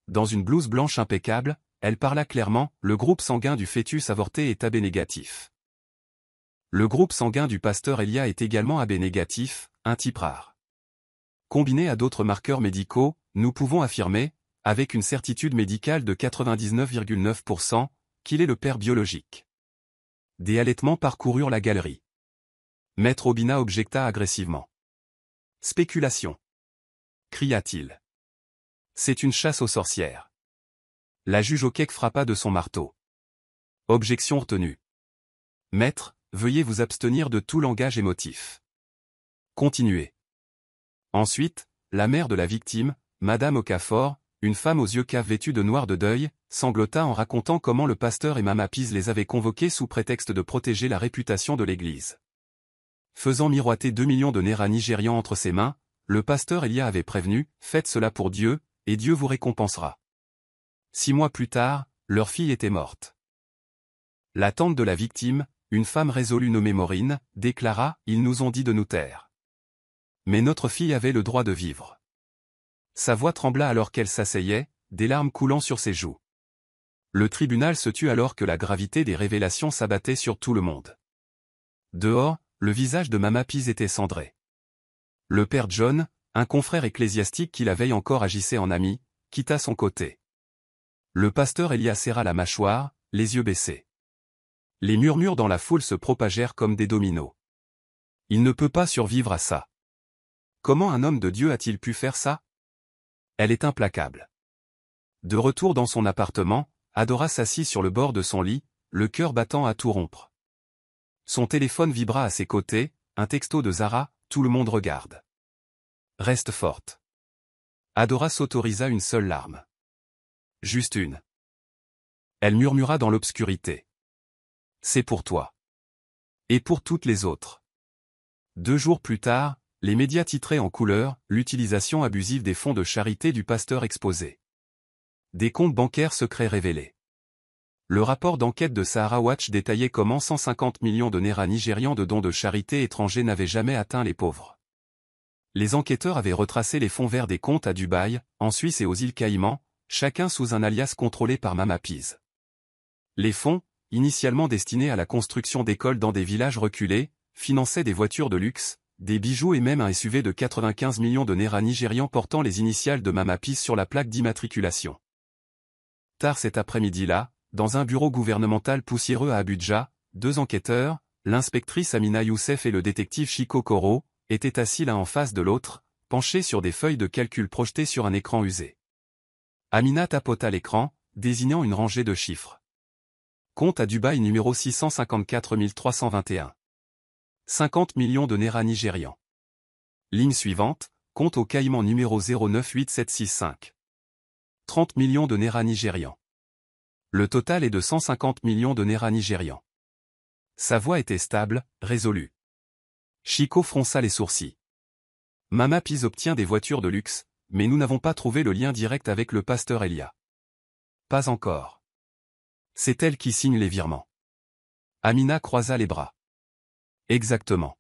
Dans une blouse blanche impeccable, elle parla clairement, le groupe sanguin du fœtus avorté est AB négatif. Le groupe sanguin du pasteur Elia est également AB négatif, un type rare. Combiné à d'autres marqueurs médicaux, nous pouvons affirmer, avec une certitude médicale de 99,9%, qu'il est le père biologique. Des halètements parcoururent la galerie. Maître Obina objecta agressivement. Spéculation. Cria-t-il. C'est une chasse aux sorcières. La juge Okek frappa de son marteau. Objection retenue. Maître, veuillez vous abstenir de tout langage émotif. Continuez. Ensuite, la mère de la victime, Madame Okafor, une femme aux yeux caves vêtue de noir de deuil, sanglota en racontant comment le pasteur et Mama Pise les avaient convoqués sous prétexte de protéger la réputation de l'église. Faisant miroiter 2 millions de naira nigérians entre ses mains, le pasteur Elia avait prévenu, faites cela pour Dieu, et Dieu vous récompensera. 6 mois plus tard, leur fille était morte. La tante de la victime, une femme résolue nommée Maureen, déclara, ils nous ont dit de nous taire. Mais notre fille avait le droit de vivre. Sa voix trembla alors qu'elle s'asseyait, des larmes coulant sur ses joues. Le tribunal se tut alors que la gravité des révélations s'abattait sur tout le monde. Dehors, le visage de Mama Pease était cendré. Le père John, un confrère ecclésiastique qui la veille encore agissait en ami, quitta son côté. Le pasteur Elia serra la mâchoire, les yeux baissés. Les murmures dans la foule se propagèrent comme des dominos. Il ne peut pas survivre à ça. Comment un homme de Dieu a-t-il pu faire ça? Elle est implacable. De retour dans son appartement, Adora s'assit sur le bord de son lit, le cœur battant à tout rompre. Son téléphone vibra à ses côtés, un texto de Zara, tout le monde regarde. Reste forte. Adora s'autorisa une seule larme. Juste une. Elle murmura dans l'obscurité. C'est pour toi. Et pour toutes les autres. 2 jours plus tard, les médias titraient en couleur « L'utilisation abusive des fonds de charité du pasteur exposé. Des comptes bancaires secrets révélés ». Le rapport d'enquête de Sahara Watch détaillait comment 150 millions de naira nigérians de dons de charité étrangers n'avaient jamais atteint les pauvres. Les enquêteurs avaient retracé les fonds vers des comptes à Dubaï, en Suisse et aux îles Caïmans, chacun sous un alias contrôlé par Mama Pease. Les fonds, initialement destinés à la construction d'écoles dans des villages reculés, finançaient des voitures de luxe, des bijoux et même un SUV de 95 millions de naira nigérians portant les initiales de Mama Pease sur la plaque d'immatriculation. Tard cet après-midi-là, dans un bureau gouvernemental poussiéreux à Abuja, 2 enquêteurs, l'inspectrice Amina Youssef et le détective Chiko Koro, étaient assis l'un en face de l'autre, penchés sur des feuilles de calcul projetées sur un écran usé. Amina tapota l'écran, désignant une rangée de chiffres. Compte à Dubaï numéro 654 321. 50 millions de naira nigérians. Ligne suivante, compte au Caïman numéro 098765. 30 millions de naira nigérians. Le total est de 150 millions de naira nigérians. Sa voix était stable, résolue. Chiko fronça les sourcils. Mama Pease obtient des voitures de luxe, mais nous n'avons pas trouvé le lien direct avec le pasteur Elia. Pas encore. C'est elle qui signe les virements. Amina croisa les bras. Exactement.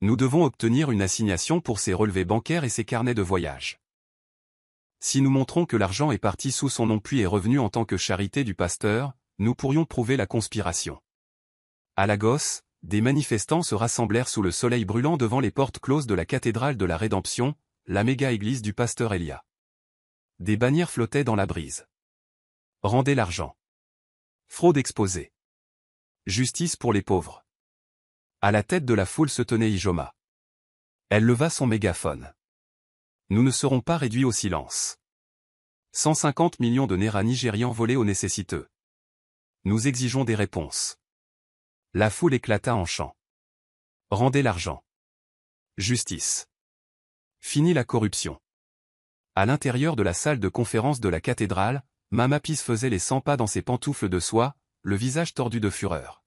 Nous devons obtenir une assignation pour ses relevés bancaires et ses carnets de voyage. Si nous montrons que l'argent est parti sous son nom puis est revenu en tant que charité du pasteur, nous pourrions prouver la conspiration. À Lagos, des manifestants se rassemblèrent sous le soleil brûlant devant les portes closes de la cathédrale de la Rédemption, la méga-église du pasteur Elia. Des bannières flottaient dans la brise. Rendez l'argent. Fraude exposée. Justice pour les pauvres. À la tête de la foule se tenait Ijoma. Elle leva son mégaphone. Nous ne serons pas réduits au silence. 150 millions de naira nigérians volés aux nécessiteux. Nous exigeons des réponses. La foule éclata en chant. Rendez l'argent. Justice. Fini la corruption. À l'intérieur de la salle de conférence de la cathédrale, Mama Pease faisait les 100 pas dans ses pantoufles de soie, le visage tordu de fureur.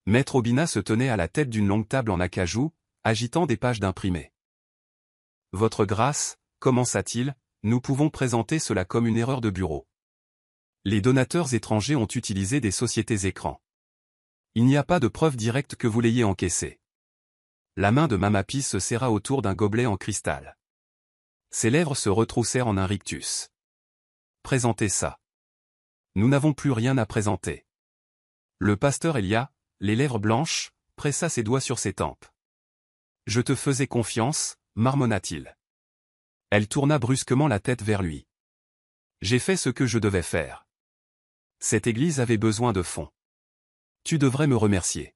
Maître Obina se tenait à la tête d'une longue table en acajou, agitant des pages d'imprimés. Votre grâce, commença-t-il, nous pouvons présenter cela comme une erreur de bureau. Les donateurs étrangers ont utilisé des sociétés écrans. Il n'y a pas de preuve directe que vous l'ayez encaissé. La main de Mama Pease se serra autour d'un gobelet en cristal. Ses lèvres se retroussèrent en un rictus. Présentez ça. Nous n'avons plus rien à présenter. Le pasteur Elia, les lèvres blanches, pressa ses doigts sur ses tempes. Je te faisais confiance, marmonna-t-il. Elle tourna brusquement la tête vers lui. J'ai fait ce que je devais faire. Cette église avait besoin de fonds. Tu devrais me remercier.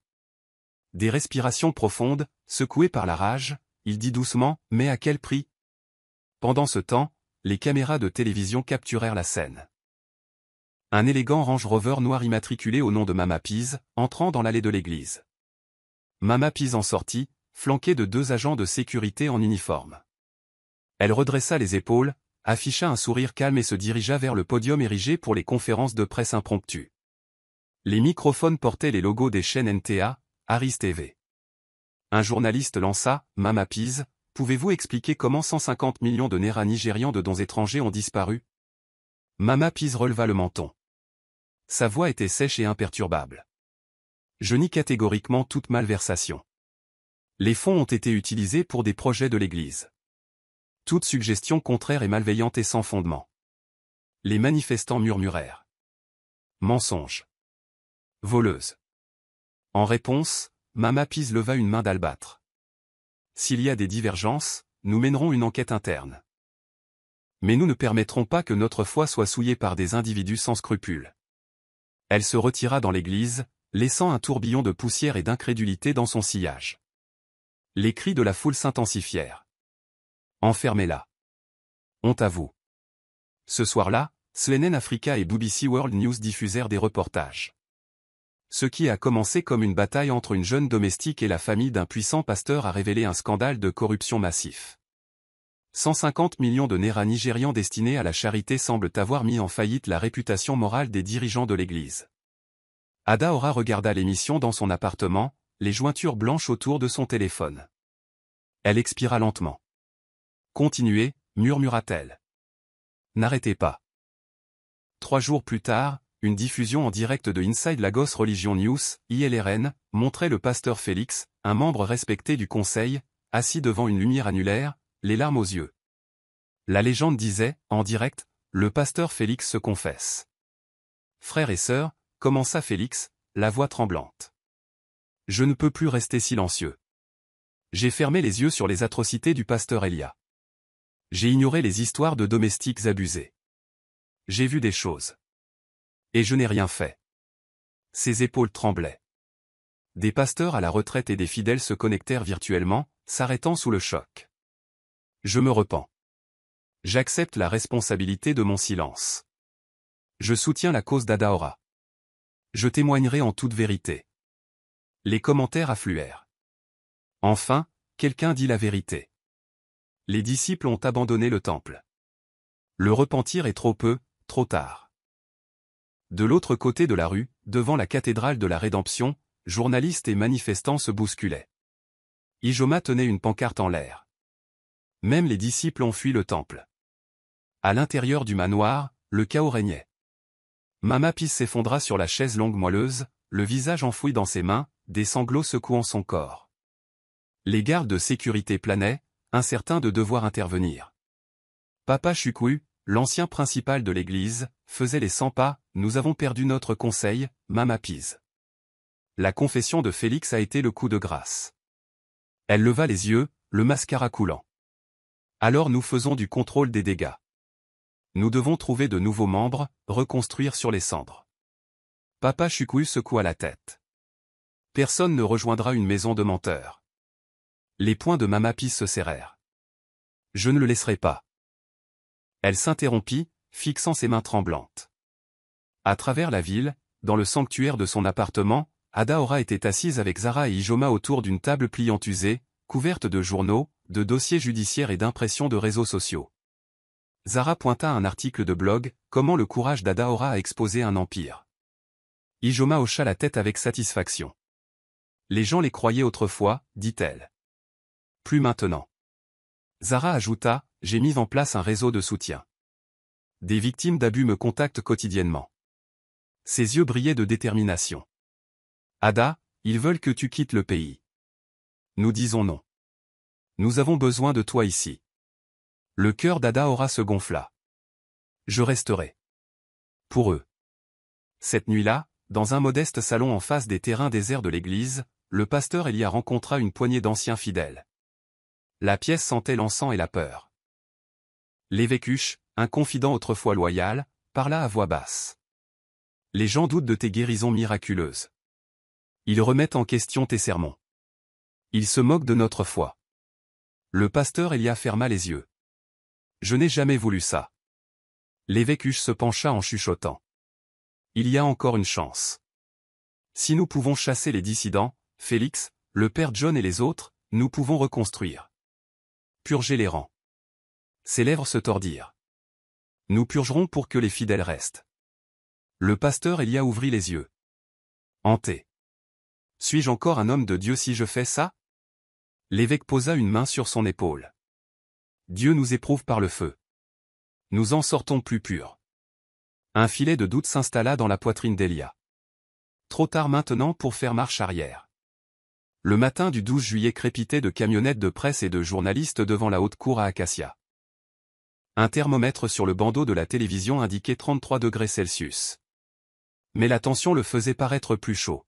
Des respirations profondes, secouées par la rage, il dit doucement, mais à quel prix? Pendant ce temps, les caméras de télévision capturèrent la scène. Un élégant Range Rover noir immatriculé au nom de Mama Pease, entrant dans l'allée de l'église. Mama Pease en sortit, flanquée de 2 agents de sécurité en uniforme. Elle redressa les épaules, afficha un sourire calme et se dirigea vers le podium érigé pour les conférences de presse impromptues. Les microphones portaient les logos des chaînes NTA, Aris TV. Un journaliste lança, Mama Pease, pouvez-vous expliquer comment 150 millions de naira nigérians de dons étrangers ont disparu? Mama Pease releva le menton. Sa voix était sèche et imperturbable. Je nie catégoriquement toute malversation. Les fonds ont été utilisés pour des projets de l'Église. Toute suggestion contraire est malveillante et sans fondement. Les manifestants murmurèrent. Mensonge. Voleuse. En réponse, Mama Pease leva une main d'albâtre. S'il y a des divergences, nous mènerons une enquête interne. Mais nous ne permettrons pas que notre foi soit souillée par des individus sans scrupules. Elle se retira dans l'église, laissant un tourbillon de poussière et d'incrédulité dans son sillage. Les cris de la foule s'intensifièrent. Enfermez-la. Honte à vous. Ce soir-là, CNN Africa et BBC World News diffusèrent des reportages. Ce qui a commencé comme une bataille entre une jeune domestique et la famille d'un puissant pasteur a révélé un scandale de corruption massif. 150 millions de naira nigérians destinés à la charité semblent avoir mis en faillite la réputation morale des dirigeants de l'Église. Adaora regarda l'émission dans son appartement, les jointures blanches autour de son téléphone. Elle expira lentement. « Continuez », murmura-t-elle. « N'arrêtez pas. » 3 jours plus tard, une diffusion en direct de Inside Lagos Religion News, ILRN, montrait le pasteur Félix, un membre respecté du conseil, assis devant une lumière annulaire, les larmes aux yeux. La légende disait, en direct, le pasteur Félix se confesse. Frères et sœurs, commença Félix, la voix tremblante. Je ne peux plus rester silencieux. J'ai fermé les yeux sur les atrocités du pasteur Elia. J'ai ignoré les histoires de domestiques abusés. J'ai vu des choses. Et je n'ai rien fait. Ses épaules tremblaient. Des pasteurs à la retraite et des fidèles se connectèrent virtuellement, s'arrêtant sous le choc. Je me repens. J'accepte la responsabilité de mon silence. Je soutiens la cause d'Adaora. Je témoignerai en toute vérité. Les commentaires affluèrent. Enfin, quelqu'un dit la vérité. Les disciples ont abandonné le temple. Le repentir est trop peu, trop tard. De l'autre côté de la rue, devant la cathédrale de la Rédemption, journalistes et manifestants se bousculaient. Ijoma tenait une pancarte en l'air. Même les disciples ont fui le temple. À l'intérieur du manoir, le chaos régnait. Mama Pease s'effondra sur la chaise longue moelleuse, le visage enfoui dans ses mains, des sanglots secouant son corps. Les gardes de sécurité planaient, incertains de devoir intervenir. Papa Chukwu, l'ancien principal de l'église, faisait les 100 pas, nous avons perdu notre conseil, Mama Pease. La confession de Félix a été le coup de grâce. Elle leva les yeux, le mascara coulant. Alors nous faisons du contrôle des dégâts. Nous devons trouver de nouveaux membres, reconstruire sur les cendres. Papa Chukwu secoua la tête. Personne ne rejoindra une maison de menteurs. Les poings de Mama Pease se serrèrent. Je ne le laisserai pas. Elle s'interrompit, fixant ses mains tremblantes. À travers la ville, dans le sanctuaire de son appartement, Adaora était assise avec Zara et Ijoma autour d'une table pliante usée, couverte de journaux, de dossiers judiciaires et d'impressions de réseaux sociaux. Zara pointa un article de blog, Comment le courage d'Adaora a exposé un empire. Ijoma hocha la tête avec satisfaction. Les gens les croyaient autrefois, dit-elle. Plus maintenant. Zara ajouta, j'ai mis en place un réseau de soutien. Des victimes d'abus me contactent quotidiennement. Ses yeux brillaient de détermination. Ada, ils veulent que tu quittes le pays. Nous disons non. Nous avons besoin de toi ici. Le cœur d'Adaora se gonfla. Je resterai. Pour eux. Cette nuit-là, dans un modeste salon en face des terrains déserts de l'église, le pasteur Elia rencontra une poignée d'anciens fidèles. La pièce sentait l'encens et la peur. L'évêque, un confident autrefois loyal, parla à voix basse. Les gens doutent de tes guérisons miraculeuses. Ils remettent en question tes sermons. Ils se moquent de notre foi. Le pasteur Elia ferma les yeux. Je n'ai jamais voulu ça. L'évêque se pencha en chuchotant. Il y a encore une chance. Si nous pouvons chasser les dissidents, Félix, le père John et les autres, nous pouvons reconstruire. Purger les rangs. Ses lèvres se tordirent. Nous purgerons pour que les fidèles restent. Le pasteur Elia ouvrit les yeux. Hanté. Suis-je encore un homme de Dieu si je fais ça? L'évêque posa une main sur son épaule. Dieu nous éprouve par le feu. Nous en sortons plus purs. Un filet de doute s'installa dans la poitrine d'Elia. Trop tard maintenant pour faire marche arrière. Le matin du 12 juillet crépitait de camionnettes de presse et de journalistes devant la haute cour à Acacia. Un thermomètre sur le bandeau de la télévision indiquait 33 degrés Celsius. Mais la tension le faisait paraître plus chaud.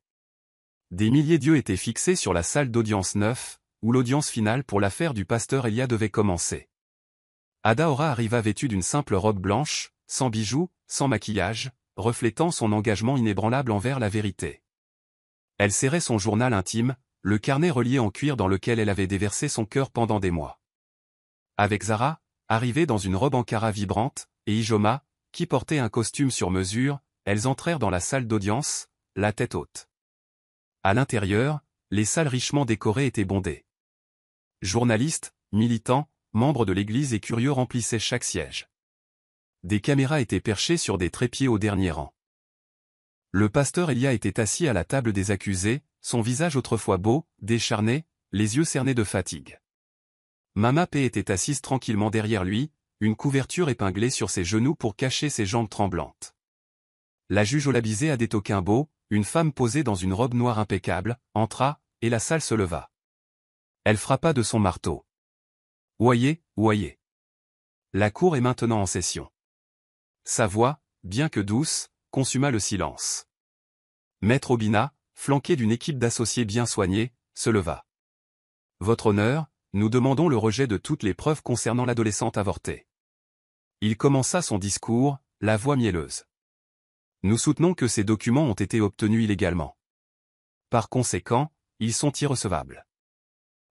Des milliers d'yeux étaient fixés sur la salle d'audience 9, où l'audience finale pour l'affaire du pasteur Elia devait commencer. Adaora arriva vêtue d'une simple robe blanche, sans bijoux, sans maquillage, reflétant son engagement inébranlable envers la vérité. Elle serrait son journal intime, le carnet relié en cuir dans lequel elle avait déversé son cœur pendant des mois. Avec Zara, arrivée dans une robe Ankara vibrante, et Ijoma, qui portait un costume sur mesure, elles entrèrent dans la salle d'audience, la tête haute. À l'intérieur, les salles richement décorées étaient bondées. Journalistes, militants, membres de l'église et curieux remplissaient chaque siège. Des caméras étaient perchées sur des trépieds au dernier rang. Le pasteur Elia était assis à la table des accusés, son visage autrefois beau, décharné, les yeux cernés de fatigue. Mama P était assise tranquillement derrière lui, une couverture épinglée sur ses genoux pour cacher ses jambes tremblantes. La juge Olabizé Adetokunbo, une femme posée dans une robe noire impeccable, entra, et la salle se leva. Elle frappa de son marteau. Oyez, oyez. La cour est maintenant en session. Sa voix, bien que douce, consuma le silence. Maître Obina, flanqué d'une équipe d'associés bien soignés, se leva. Votre honneur, nous demandons le rejet de toutes les preuves concernant l'adolescente avortée. Il commença son discours, la voix mielleuse. Nous soutenons que ces documents ont été obtenus illégalement. Par conséquent, ils sont irrecevables.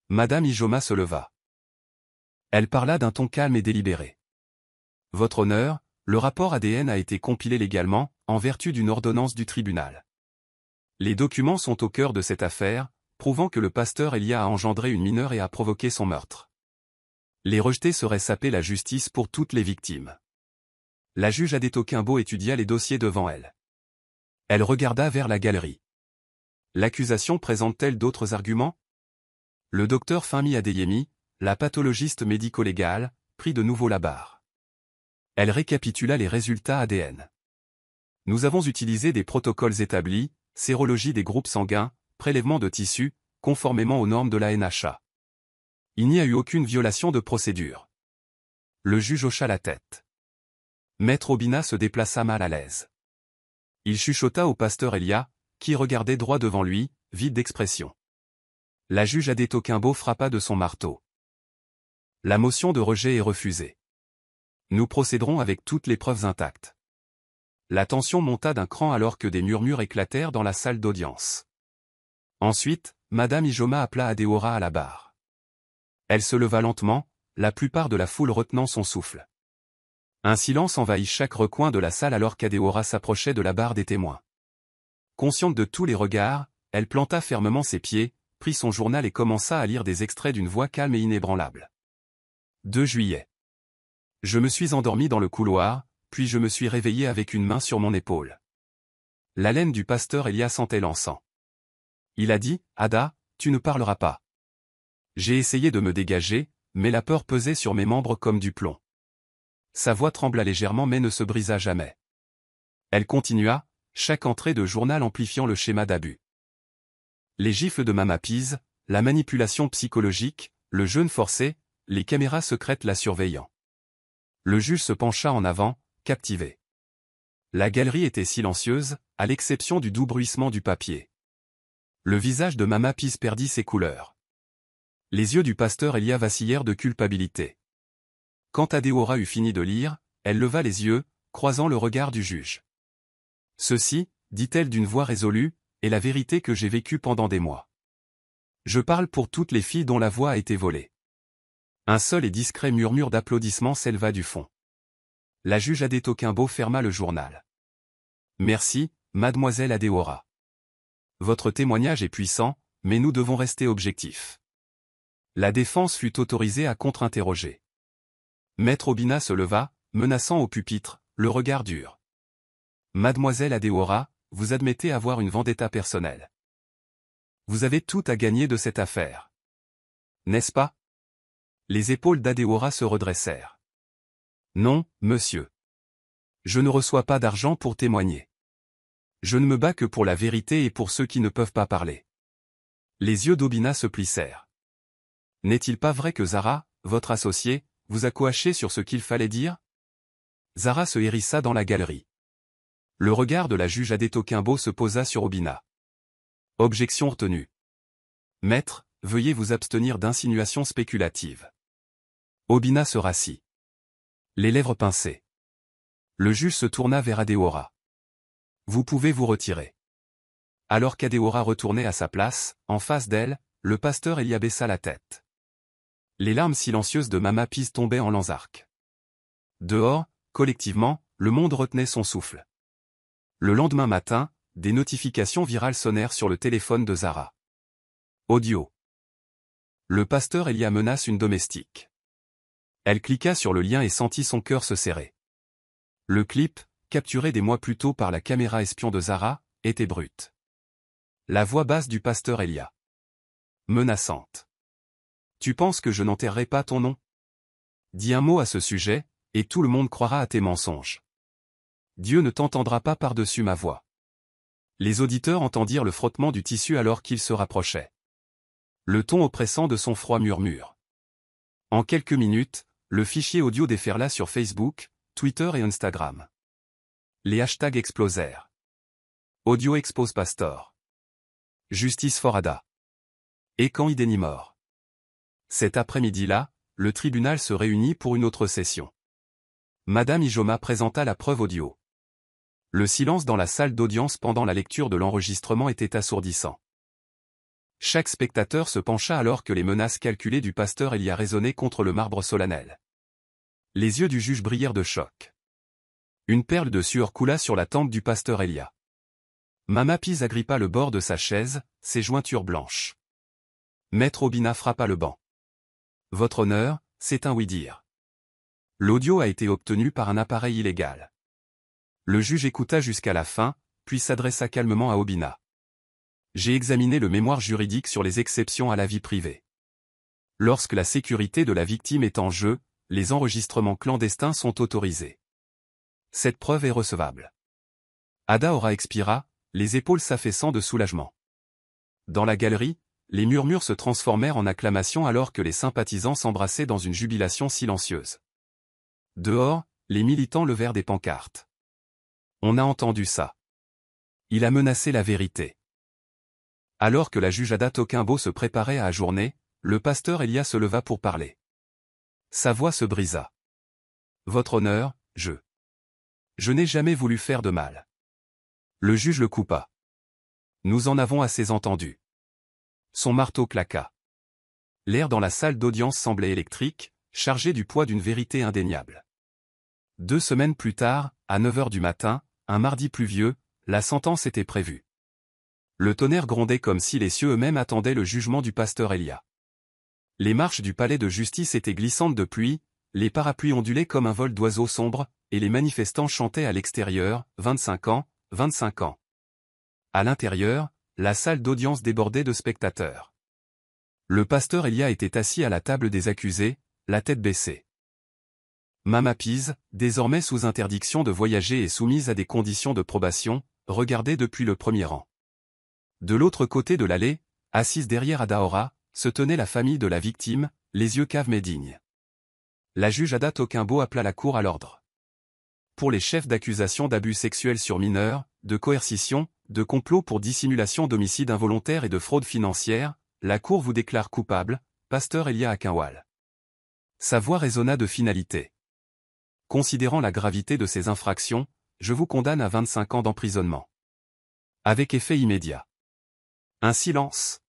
Madame Ijoma se leva. Elle parla d'un ton calme et délibéré. Votre honneur, le rapport ADN a été compilé légalement, en vertu d'une ordonnance du tribunal. Les documents sont au cœur de cette affaire, prouvant que le pasteur Elia a engendré une mineure et a provoqué son meurtre. Les rejeter serait saper la justice pour toutes les victimes. La juge Adetokunbo étudia les dossiers devant elle. Elle regarda vers la galerie. L'accusation présente-t-elle d'autres arguments? Le docteur Finmi Adeyemi, la pathologiste médico-légale, prit de nouveau la barre. Elle récapitula les résultats ADN. Nous avons utilisé des protocoles établis, sérologie des groupes sanguins, prélèvement de tissus, conformément aux normes de la NHA. Il n'y a eu aucune violation de procédure. Le juge hocha la tête. Maître Obina se déplaça mal à l'aise. Il chuchota au pasteur Elia, qui regardait droit devant lui, vide d'expression. La juge Adetokunbo frappa de son marteau. La motion de rejet est refusée. Nous procéderons avec toutes les preuves intactes. La tension monta d'un cran alors que des murmures éclatèrent dans la salle d'audience. Ensuite, Madame Ijoma appela Adeora à la barre. Elle se leva lentement, la plupart de la foule retenant son souffle. Un silence envahit chaque recoin de la salle alors qu'Adeora s'approchait de la barre des témoins. Consciente de tous les regards, elle planta fermement ses pieds, prit son journal et commença à lire des extraits d'une voix calme et inébranlable. 2 juillet. Je me suis endormi dans le couloir, puis je me suis réveillé avec une main sur mon épaule. L'haleine du pasteur Elia sentait l'encens. Il a dit, Ada, tu ne parleras pas. J'ai essayé de me dégager, mais la peur pesait sur mes membres comme du plomb. Sa voix trembla légèrement mais ne se brisa jamais. Elle continua, chaque entrée de journal amplifiant le schéma d'abus. Les gifles de Mama Pise, la manipulation psychologique, le jeûne forcé, les caméras secrètes la surveillant. Le juge se pencha en avant, captivé. La galerie était silencieuse, à l'exception du doux bruissement du papier. Le visage de Mama Pise perdit ses couleurs. Les yeux du pasteur Elia vacillèrent de culpabilité. Quand Adeora eut fini de lire, elle leva les yeux, croisant le regard du juge. Ceci, dit-elle d'une voix résolue, est la vérité que j'ai vécue pendant des mois. Je parle pour toutes les filles dont la voix a été volée. Un seul et discret murmure d'applaudissements s'éleva du fond. La juge Adetokunbo ferma le journal. Merci, mademoiselle Adeora. Votre témoignage est puissant, mais nous devons rester objectifs. La défense fut autorisée à contre-interroger. Maître Obina se leva, menaçant au pupitre, le regard dur. Mademoiselle Adeora, vous admettez avoir une vendetta personnelle. Vous avez tout à gagner de cette affaire. N'est-ce pas? Les épaules d'Adeora se redressèrent. Non, monsieur. Je ne reçois pas d'argent pour témoigner. Je ne me bats que pour la vérité et pour ceux qui ne peuvent pas parler. Les yeux d'Obina se plissèrent. N'est-il pas vrai que Zara, votre associée, vous a coaché sur ce qu'il fallait dire? Zara se hérissa dans la galerie. Le regard de la juge Adetokunbo se posa sur Obina. Objection retenue. Maître, veuillez vous abstenir d'insinuations spéculatives. Obina se rassit. Les lèvres pincées. Le juge se tourna vers Adéora. Vous pouvez vous retirer. Alors qu'Adéora retournait à sa place, en face d'elle, le pasteur Elia baissa la tête. Les larmes silencieuses de Mama Pise tombaient en Lanzark. Dehors, collectivement, le monde retenait son souffle. Le lendemain matin, des notifications virales sonnèrent sur le téléphone de Zara. Audio. Le pasteur Elia menace une domestique. Elle cliqua sur le lien et sentit son cœur se serrer. Le clip, capturé des mois plus tôt par la caméra espion de Zara, était brut. La voix basse du pasteur Elia. Menaçante. Tu penses que je n'enterrerai pas ton nom? Dis un mot à ce sujet, et tout le monde croira à tes mensonges. Dieu ne t'entendra pas par-dessus ma voix. Les auditeurs entendirent le frottement du tissu alors qu'il se rapprochait. Le ton oppressant de son froid murmure. En quelques minutes, le fichier audio déferla sur Facebook, Twitter et Instagram. Les hashtags explosèrent. Audio expose Pastor. Justice for Ada. Et quand Ideni mort. Cet après-midi-là, le tribunal se réunit pour une autre session. Madame Ijoma présenta la preuve audio. Le silence dans la salle d'audience pendant la lecture de l'enregistrement était assourdissant. Chaque spectateur se pencha alors que les menaces calculées du pasteur Elia résonnaient contre le marbre solennel. Les yeux du juge brillèrent de choc. Une perle de sueur coula sur la tempe du pasteur Elia. Mama Pise agrippa le bord de sa chaise, ses jointures blanches. Maître Obina frappa le banc. Votre honneur, c'est un oui-dire. L'audio a été obtenu par un appareil illégal. Le juge écouta jusqu'à la fin, puis s'adressa calmement à Obina. J'ai examiné le mémoire juridique sur les exceptions à la vie privée. Lorsque la sécurité de la victime est en jeu, les enregistrements clandestins sont autorisés. Cette preuve est recevable. Adaora expira, les épaules s'affaissant de soulagement. Dans la galerie, les murmures se transformèrent en acclamations alors que les sympathisants s'embrassaient dans une jubilation silencieuse. Dehors, les militants levèrent des pancartes. On a entendu ça. Il a menacé la vérité. Alors que la juge Ada Tokimbo se préparait à ajourner, le pasteur Elia se leva pour parler. Sa voix se brisa. Votre honneur, je n'ai jamais voulu faire de mal. Le juge le coupa. Nous en avons assez entendu. Son marteau claqua. L'air dans la salle d'audience semblait électrique, chargé du poids d'une vérité indéniable. 2 semaines plus tard, à 9 heures du matin, un mardi pluvieux, la sentence était prévue. Le tonnerre grondait comme si les cieux eux-mêmes attendaient le jugement du pasteur Elia. Les marches du palais de justice étaient glissantes de pluie, les parapluies ondulaient comme un vol d'oiseaux sombres, et les manifestants chantaient à l'extérieur, 25 ans, 25 ans. À l'intérieur, la salle d'audience débordait de spectateurs. Le pasteur Elia était assis à la table des accusés, la tête baissée. Mama Pise, désormais sous interdiction de voyager et soumise à des conditions de probation, regardait depuis le premier rang. De l'autre côté de l'allée, assise derrière Adaora, se tenait la famille de la victime, les yeux caves mais dignes. La juge Ada Tokimbo appela la cour à l'ordre. Pour les chefs d'accusation d'abus sexuels sur mineurs, de coercition, de complot pour dissimulation d'homicide involontaire et de fraude financière, la cour vous déclare coupable, pasteur Elia Akinwal. Sa voix résonna de finalité. Considérant la gravité de ces infractions, je vous condamne à 25 ans d'emprisonnement. Avec effet immédiat. Un silence.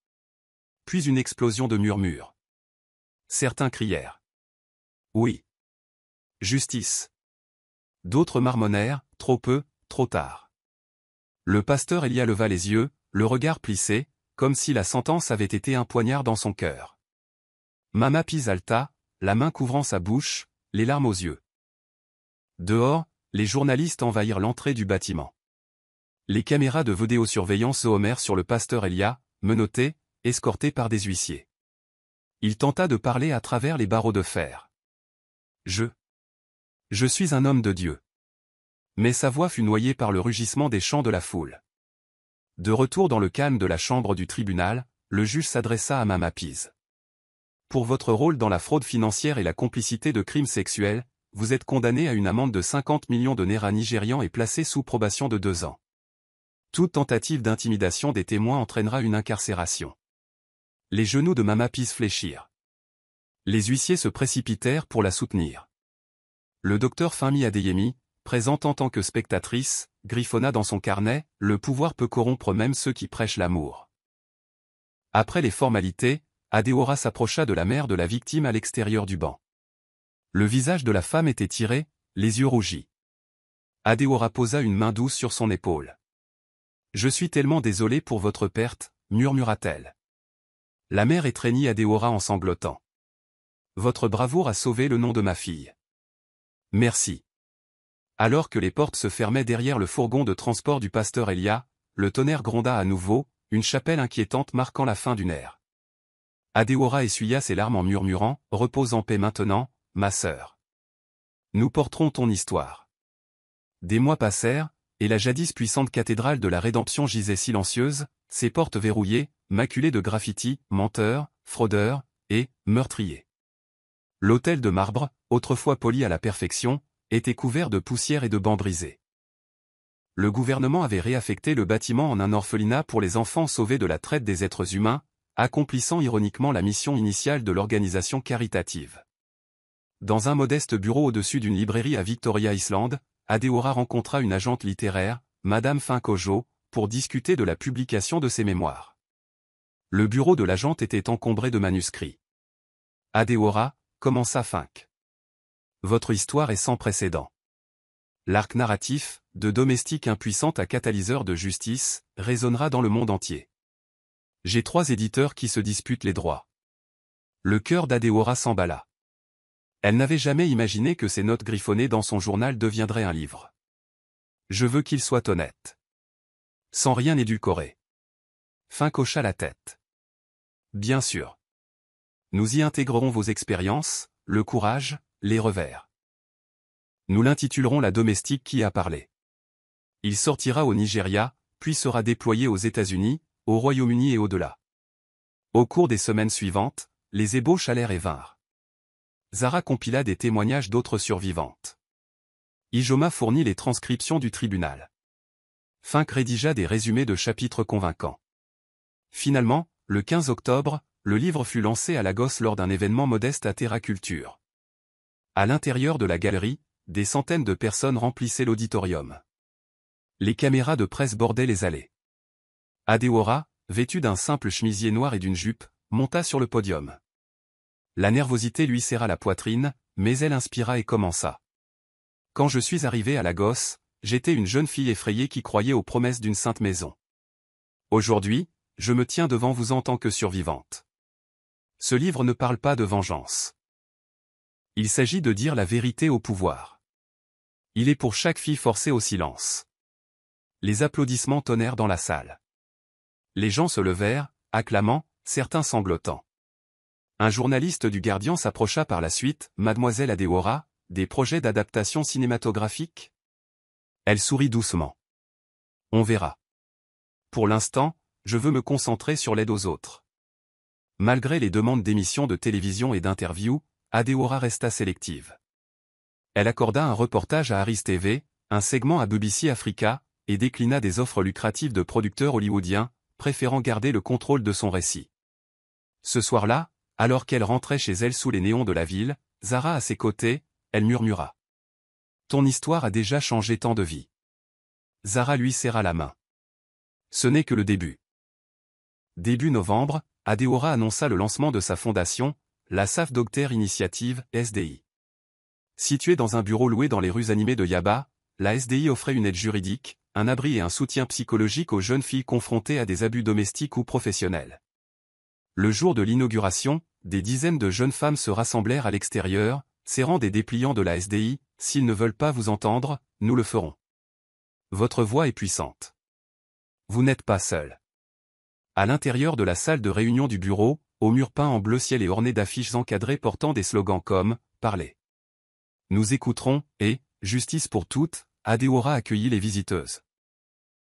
Puis une explosion de murmures. Certains crièrent. Oui. Justice. D'autres marmonnèrent, trop peu, trop tard. Le pasteur Elia leva les yeux, le regard plissé, comme si la sentence avait été un poignard dans son cœur. Mama Pise halta, la main couvrant sa bouche, les larmes aux yeux. Dehors, les journalistes envahirent l'entrée du bâtiment. Les caméras de vidéosurveillance zoomèrent sur le pasteur Elia, menotté, escorté par des huissiers. Il tenta de parler à travers les barreaux de fer. Je suis un homme de Dieu. Mais sa voix fut noyée par le rugissement des chants de la foule. De retour dans le calme de la chambre du tribunal, le juge s'adressa à Mama Pise. Pour votre rôle dans la fraude financière et la complicité de crimes sexuels, vous êtes condamné à une amende de 50 millions de naira nigérians et placé sous probation de 2 ans. Toute tentative d'intimidation des témoins entraînera une incarcération. Les genoux de Mama Peace fléchirent. Les huissiers se précipitèrent pour la soutenir. Le docteur Funmi Adeyemi, présente en tant que spectatrice, griffonna dans son carnet, « Le pouvoir peut corrompre même ceux qui prêchent l'amour ». Après les formalités, Adeora s'approcha de la mère de la victime à l'extérieur du banc. Le visage de la femme était tiré, les yeux rougis. Adeora posa une main douce sur son épaule. « Je suis tellement désolée pour votre perte, » murmura-t-elle. La mère étreignit Adeora en sanglotant. « Votre bravoure a sauvé le nom de ma fille. » « Merci. » Alors que les portes se fermaient derrière le fourgon de transport du pasteur Elia, le tonnerre gronda à nouveau, une chapelle inquiétante marquant la fin d'une ère. Adeora essuya ses larmes en murmurant, « Repose en paix maintenant, ma sœur. Nous porterons ton histoire. » Des mois passèrent, et la jadis puissante cathédrale de la Rédemption gisait silencieuse, ses portes verrouillées, maculées de graffitis, menteurs, fraudeurs, et meurtriers. L'autel de marbre, autrefois poli à la perfection, était couvert de poussière et de bancs brisés. Le gouvernement avait réaffecté le bâtiment en un orphelinat pour les enfants sauvés de la traite des êtres humains, accomplissant ironiquement la mission initiale de l'organisation caritative. Dans un modeste bureau au-dessus d'une librairie à Victoria Island, Adeora rencontra une agente littéraire, Madame Finkojo, pour discuter de la publication de ses mémoires. Le bureau de l'agente était encombré de manuscrits. « Adeora », commença Fink. « Votre histoire est sans précédent. L'arc narratif, de domestique impuissante à catalyseur de justice, résonnera dans le monde entier. J'ai 3 éditeurs qui se disputent les droits. » Le cœur d'Adeora s'emballa. Elle n'avait jamais imaginé que ses notes griffonnées dans son journal deviendraient un livre. « Je veux qu'il soit honnête. Sans rien édulcorer. » Fink hocha la tête. « Bien sûr. Nous y intégrerons vos expériences, le courage, les revers. Nous l'intitulerons La domestique qui a parlé. Il sortira au Nigeria, puis sera déployé aux États-Unis, au Royaume-Uni et au-delà. » Au cours des semaines suivantes, les ébauches allèrent et vinrent. Zara compila des témoignages d'autres survivantes. Ijoma fournit les transcriptions du tribunal. Fink rédigea des résumés de chapitres convaincants. Finalement, le 15 octobre, le livre fut lancé à Lagos lors d'un événement modeste à Terra Culture. À l'intérieur de la galerie, des centaines de personnes remplissaient l'auditorium. Les caméras de presse bordaient les allées. Adeora, vêtue d'un simple chemisier noir et d'une jupe, monta sur le podium. La nervosité lui serra la poitrine, mais elle inspira et commença. « Quand je suis arrivée à Lagos, j'étais une jeune fille effrayée qui croyait aux promesses d'une sainte maison. Aujourd'hui, je me tiens devant vous en tant que survivante. Ce livre ne parle pas de vengeance. Il s'agit de dire la vérité au pouvoir. Il est pour chaque fille forcée au silence. » Les applaudissements tonnèrent dans la salle. Les gens se levèrent, acclamant, certains sanglotant. Un journaliste du Guardian s'approcha par la suite, « Mademoiselle Adeora, des projets d'adaptation cinématographique ?» Elle sourit doucement. « On verra. Pour l'instant, je veux me concentrer sur l'aide aux autres. » Malgré les demandes d'émissions de télévision et d'interviews, Adeora resta sélective. Elle accorda un reportage à Aris TV, un segment à BBC Africa, et déclina des offres lucratives de producteurs hollywoodiens, préférant garder le contrôle de son récit. Ce soir-là, alors qu'elle rentrait chez elle sous les néons de la ville, Zara à ses côtés, elle murmura. « Ton histoire a déjà changé tant de vies. » Zara lui serra la main. « Ce n'est que le début. » Début novembre, Adeora annonça le lancement de sa fondation, la Safe Doctor Initiative, SDI. Située dans un bureau loué dans les rues animées de Yaba, la SDI offrait une aide juridique, un abri et un soutien psychologique aux jeunes filles confrontées à des abus domestiques ou professionnels. Le jour de l'inauguration, des dizaines de jeunes femmes se rassemblèrent à l'extérieur, serrant des dépliants de la SDI, « S'ils ne veulent pas vous entendre, nous le ferons. Votre voix est puissante. Vous n'êtes pas seul. » À l'intérieur de la salle de réunion du bureau, aux murs peints en bleu ciel et ornés d'affiches encadrées portant des slogans comme « Parlez. Nous écouterons » et « Justice pour toutes », Adeora accueillit les visiteuses.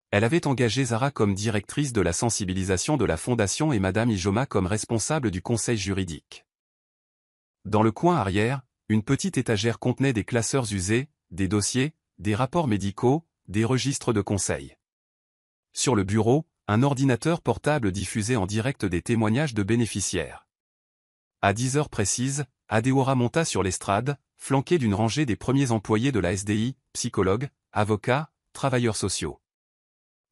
Elle avait engagé Zara comme directrice de la sensibilisation de la fondation et Madame Ijoma comme responsable du conseil juridique. Dans le coin arrière, une petite étagère contenait des classeurs usés, des dossiers, des rapports médicaux, des registres de conseil. Sur le bureau, un ordinateur portable diffusait en direct des témoignages de bénéficiaires. À 10 heures précises, Adeora monta sur l'estrade, flanqué d'une rangée des premiers employés de la SDI, psychologues, avocats, travailleurs sociaux.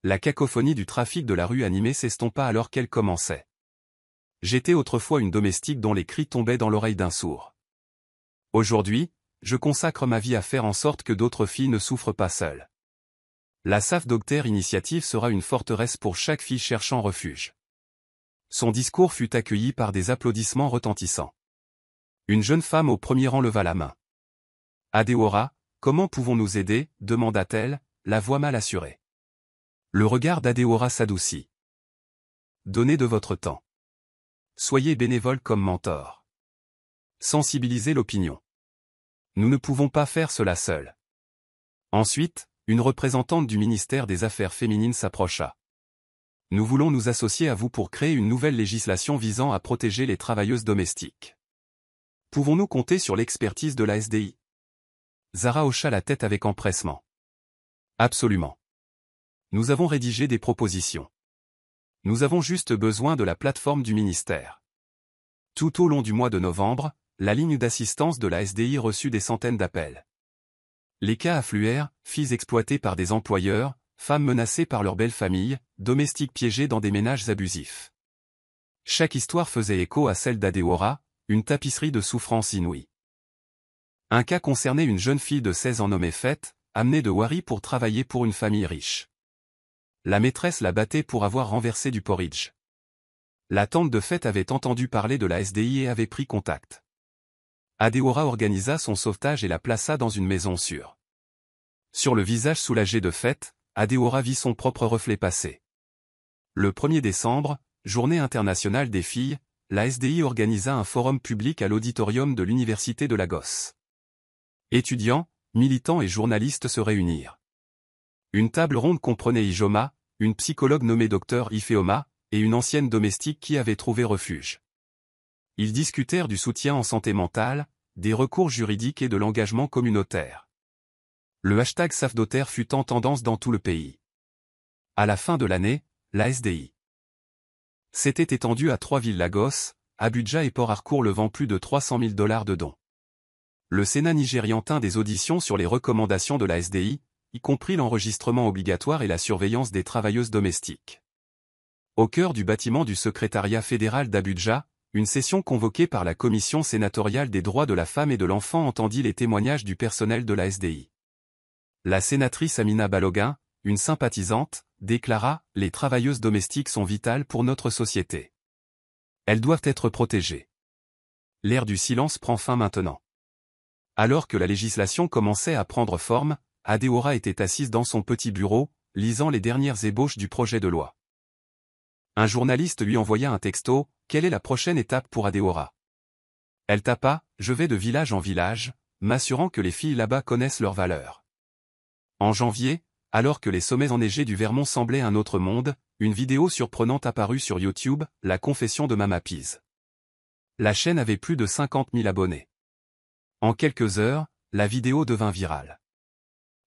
La cacophonie du trafic de la rue animée s'estompa alors qu'elle commençait. J'étais autrefois une domestique dont les cris tombaient dans l'oreille d'un sourd. Aujourd'hui, je consacre ma vie à faire en sorte que d'autres filles ne souffrent pas seules. La Safe Doctor Initiative sera une forteresse pour chaque fille cherchant refuge. Son discours fut accueilli par des applaudissements retentissants. Une jeune femme au premier rang leva la main. Adeora, comment pouvons-nous aider, demanda-t-elle, la voix mal assurée. Le regard d'Adeora s'adoucit. Donnez de votre temps. Soyez bénévole comme mentor. Sensibilisez l'opinion. Nous ne pouvons pas faire cela seuls. Ensuite, une représentante du ministère des Affaires féminines s'approcha. Nous voulons nous associer à vous pour créer une nouvelle législation visant à protéger les travailleuses domestiques. Pouvons-nous compter sur l'expertise de la SDI? Zara hocha la tête avec empressement. Absolument. Nous avons rédigé des propositions. Nous avons juste besoin de la plateforme du ministère. Tout au long du mois de novembre, la ligne d'assistance de la SDI reçut des centaines d'appels. Les cas affluèrent, filles exploitées par des employeurs, femmes menacées par leur belle famille, domestiques piégés dans des ménages abusifs. Chaque histoire faisait écho à celle d'Adeora, une tapisserie de souffrance inouïe. Un cas concernait une jeune fille de 16 ans nommée Fête, amenée de Wari pour travailler pour une famille riche. La maîtresse la battait pour avoir renversé du porridge. La tante de Fête avait entendu parler de la SDI et avait pris contact. Adeora organisa son sauvetage et la plaça dans une maison sûre. Sur le visage soulagé de Fête, Adeora vit son propre reflet passer. Le 1er décembre, journée internationale des filles, la SDI organisa un forum public à l'auditorium de l'Université de Lagos. Étudiants, militants et journalistes se réunirent. Une table ronde comprenait Ijoma, une psychologue nommée Dr Ifeoma, et une ancienne domestique qui avait trouvé refuge. Ils discutèrent du soutien en santé mentale, des recours juridiques et de l'engagement communautaire. Le hashtag SafeDaughter fut en tendance dans tout le pays. À la fin de l'année, la SDI s'était étendue à 3 villes Lagos, Abuja et Port Harcourt levant plus de 300 000 $ de dons. Le Sénat nigérian tint des auditions sur les recommandations de la SDI, y compris l'enregistrement obligatoire et la surveillance des travailleuses domestiques. Au cœur du bâtiment du secrétariat fédéral d'Abuja, une session convoquée par la Commission sénatoriale des droits de la femme et de l'enfant entendit les témoignages du personnel de la SDI. La sénatrice Amina Balogun, une sympathisante, déclara « Les travailleuses domestiques sont vitales pour notre société. Elles doivent être protégées. » L'ère du silence prend fin maintenant. Alors que la législation commençait à prendre forme, Adeora était assise dans son petit bureau, lisant les dernières ébauches du projet de loi. Un journaliste lui envoya un texto, « Quelle est la prochaine étape pour Adeora ?» Elle tapa, « Je vais de village en village, m'assurant que les filles là-bas connaissent leurs valeurs. » En janvier, alors que les sommets enneigés du Vermont semblaient un autre monde, une vidéo surprenante apparut sur YouTube, La confession de Mama Peas. La chaîne avait plus de 50 000 abonnés. En quelques heures, la vidéo devint virale.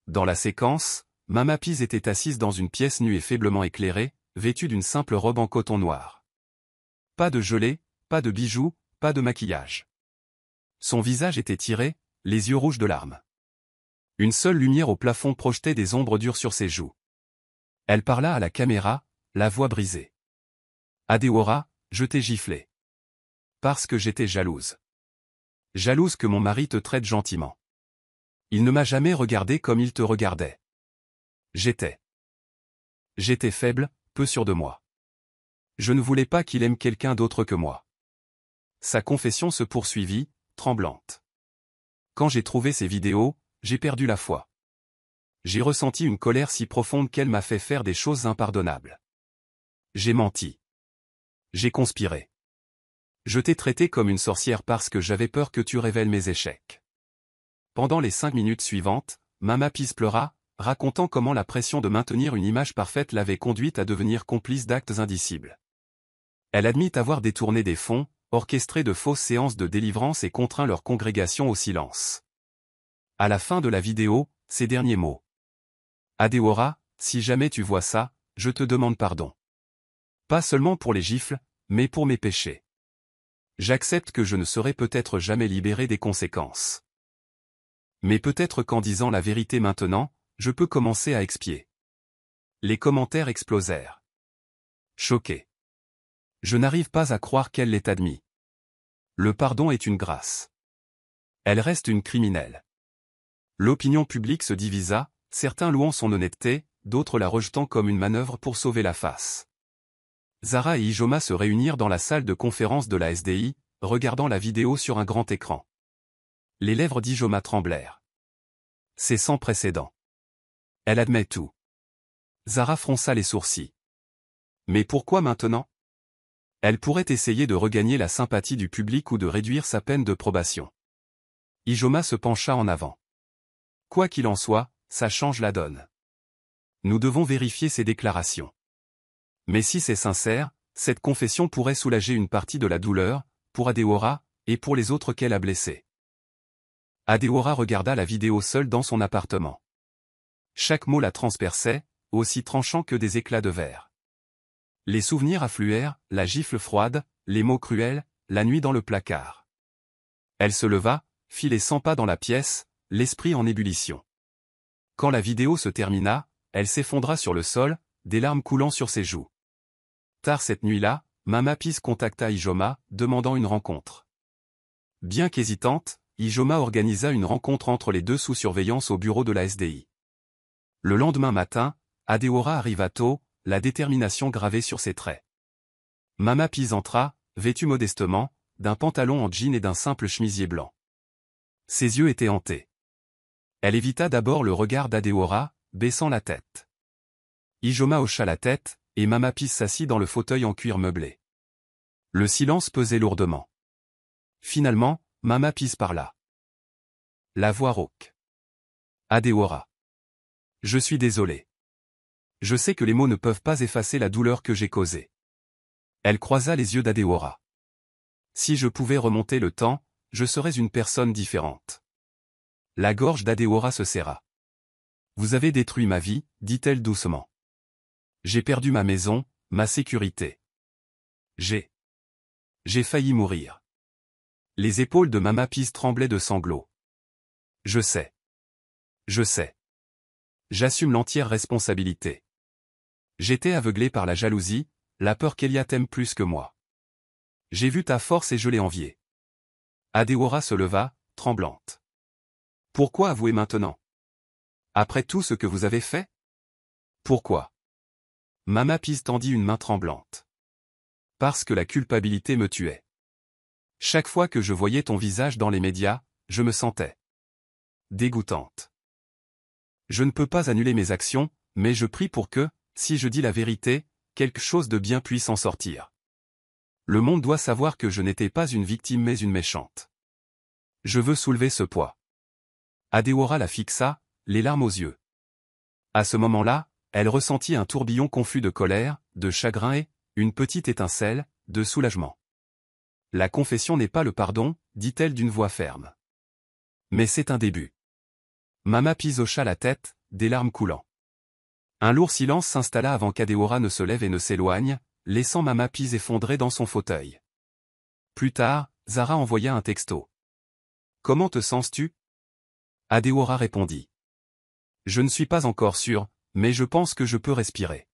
Dans la séquence, Mama Peas était assise dans une pièce nue et faiblement éclairée, vêtue d'une simple robe en coton noir. Pas de gelée, pas de bijoux, pas de maquillage. Son visage était tiré, les yeux rouges de larmes. Une seule lumière au plafond projetait des ombres dures sur ses joues. Elle parla à la caméra, la voix brisée. « Adeora, je t'ai giflé. Parce que j'étais jalouse. Jalouse que mon mari te traite gentiment. Il ne m'a jamais regardé comme il te regardait. J'étais faible, peu sûr de moi. Je ne voulais pas qu'il aime quelqu'un d'autre que moi. » Sa confession se poursuivit, tremblante. « Quand j'ai trouvé ces vidéos, j'ai perdu la foi. J'ai ressenti une colère si profonde qu'elle m'a fait faire des choses impardonnables. J'ai menti. J'ai conspiré. Je t'ai traité comme une sorcière parce que j'avais peur que tu révèles mes échecs. » Pendant les 5 minutes suivantes, Mama Peas pleura, racontant comment la pression de maintenir une image parfaite l'avait conduite à devenir complice d'actes indicibles. Elle admit avoir détourné des fonds, orchestré de fausses séances de délivrance et contraint leur congrégation au silence. À la fin de la vidéo, ces derniers mots. « Adeora, si jamais tu vois ça, je te demande pardon. Pas seulement pour les gifles, mais pour mes péchés. J'accepte que je ne serai peut-être jamais libéré des conséquences. Mais peut-être qu'en disant la vérité maintenant, je peux commencer à expier. Les commentaires explosèrent. Choqué. Je n'arrive pas à croire qu'elle l'ait admis. Le pardon est une grâce. Elle reste une criminelle. L'opinion publique se divisa, certains louant son honnêteté, d'autres la rejetant comme une manœuvre pour sauver la face. Zara et Ijoma se réunirent dans la salle de conférence de la SDI, regardant la vidéo sur un grand écran. Les lèvres d'Ijoma tremblèrent. C'est sans précédent. Elle admet tout. Zara fronça les sourcils. Mais pourquoi maintenant? Elle pourrait essayer de regagner la sympathie du public ou de réduire sa peine de probation. Ijoma se pencha en avant. Quoi qu'il en soit, ça change la donne. Nous devons vérifier ses déclarations. Mais si c'est sincère, cette confession pourrait soulager une partie de la douleur, pour Adeora, et pour les autres qu'elle a blessés. Adeora regarda la vidéo seule dans son appartement. Chaque mot la transperçait, aussi tranchant que des éclats de verre. Les souvenirs affluèrent, la gifle froide, les mots cruels, la nuit dans le placard. Elle se leva, fit les 100 pas dans la pièce, l'esprit en ébullition. Quand la vidéo se termina, elle s'effondra sur le sol, des larmes coulant sur ses joues. Tard cette nuit-là, Mama Peace contacta Ijoma, demandant une rencontre. Bien qu'hésitante, Ijoma organisa une rencontre entre les deux sous surveillance au bureau de la SDI. Le lendemain matin, Adeora arriva tôt, la détermination gravée sur ses traits. Mama Peace entra, vêtue modestement, d'un pantalon en jean et d'un simple chemisier blanc. Ses yeux étaient hantés. Elle évita d'abord le regard d'Adeora, baissant la tête. Ijoma hocha la tête, et Mama Peace s'assit dans le fauteuil en cuir meublé. Le silence pesait lourdement. Finalement, Mama Peace parla. La voix rauque. Adeora. Je suis désolé. Je sais que les mots ne peuvent pas effacer la douleur que j'ai causée. Elle croisa les yeux d'Adeora. Si je pouvais remonter le temps, je serais une personne différente. La gorge d'Adeora se serra. Vous avez détruit ma vie, dit-elle doucement. J'ai perdu ma maison, ma sécurité. J'ai failli mourir. Les épaules de Mama Peace tremblaient de sanglots. Je sais. Je sais. J'assume l'entière responsabilité. J'étais aveuglé par la jalousie, la peur qu'Elia t'aime plus que moi. J'ai vu ta force et je l'ai enviée. Adeora se leva, tremblante. Pourquoi avouer maintenant? Après tout ce que vous avez fait? Pourquoi? Mama Peace tendit une main tremblante. Parce que la culpabilité me tuait. Chaque fois que je voyais ton visage dans les médias, je me sentais dégoûtante. Je ne peux pas annuler mes actions, mais je prie pour que, si je dis la vérité, quelque chose de bien puisse en sortir. Le monde doit savoir que je n'étais pas une victime mais une méchante. Je veux soulever ce poids. Adeora la fixa, les larmes aux yeux. À ce moment-là, elle ressentit un tourbillon confus de colère, de chagrin et, une petite étincelle, de soulagement. La confession n'est pas le pardon, dit-elle d'une voix ferme. Mais c'est un début. Mama Peace hocha la tête, des larmes coulant. Un lourd silence s'installa avant qu'Adeora ne se lève et ne s'éloigne, laissant Mama Peace effondrée dans son fauteuil. Plus tard, Zara envoya un texto. Comment te sens-tu? Adeora répondit. Je ne suis pas encore sûr, mais je pense que je peux respirer.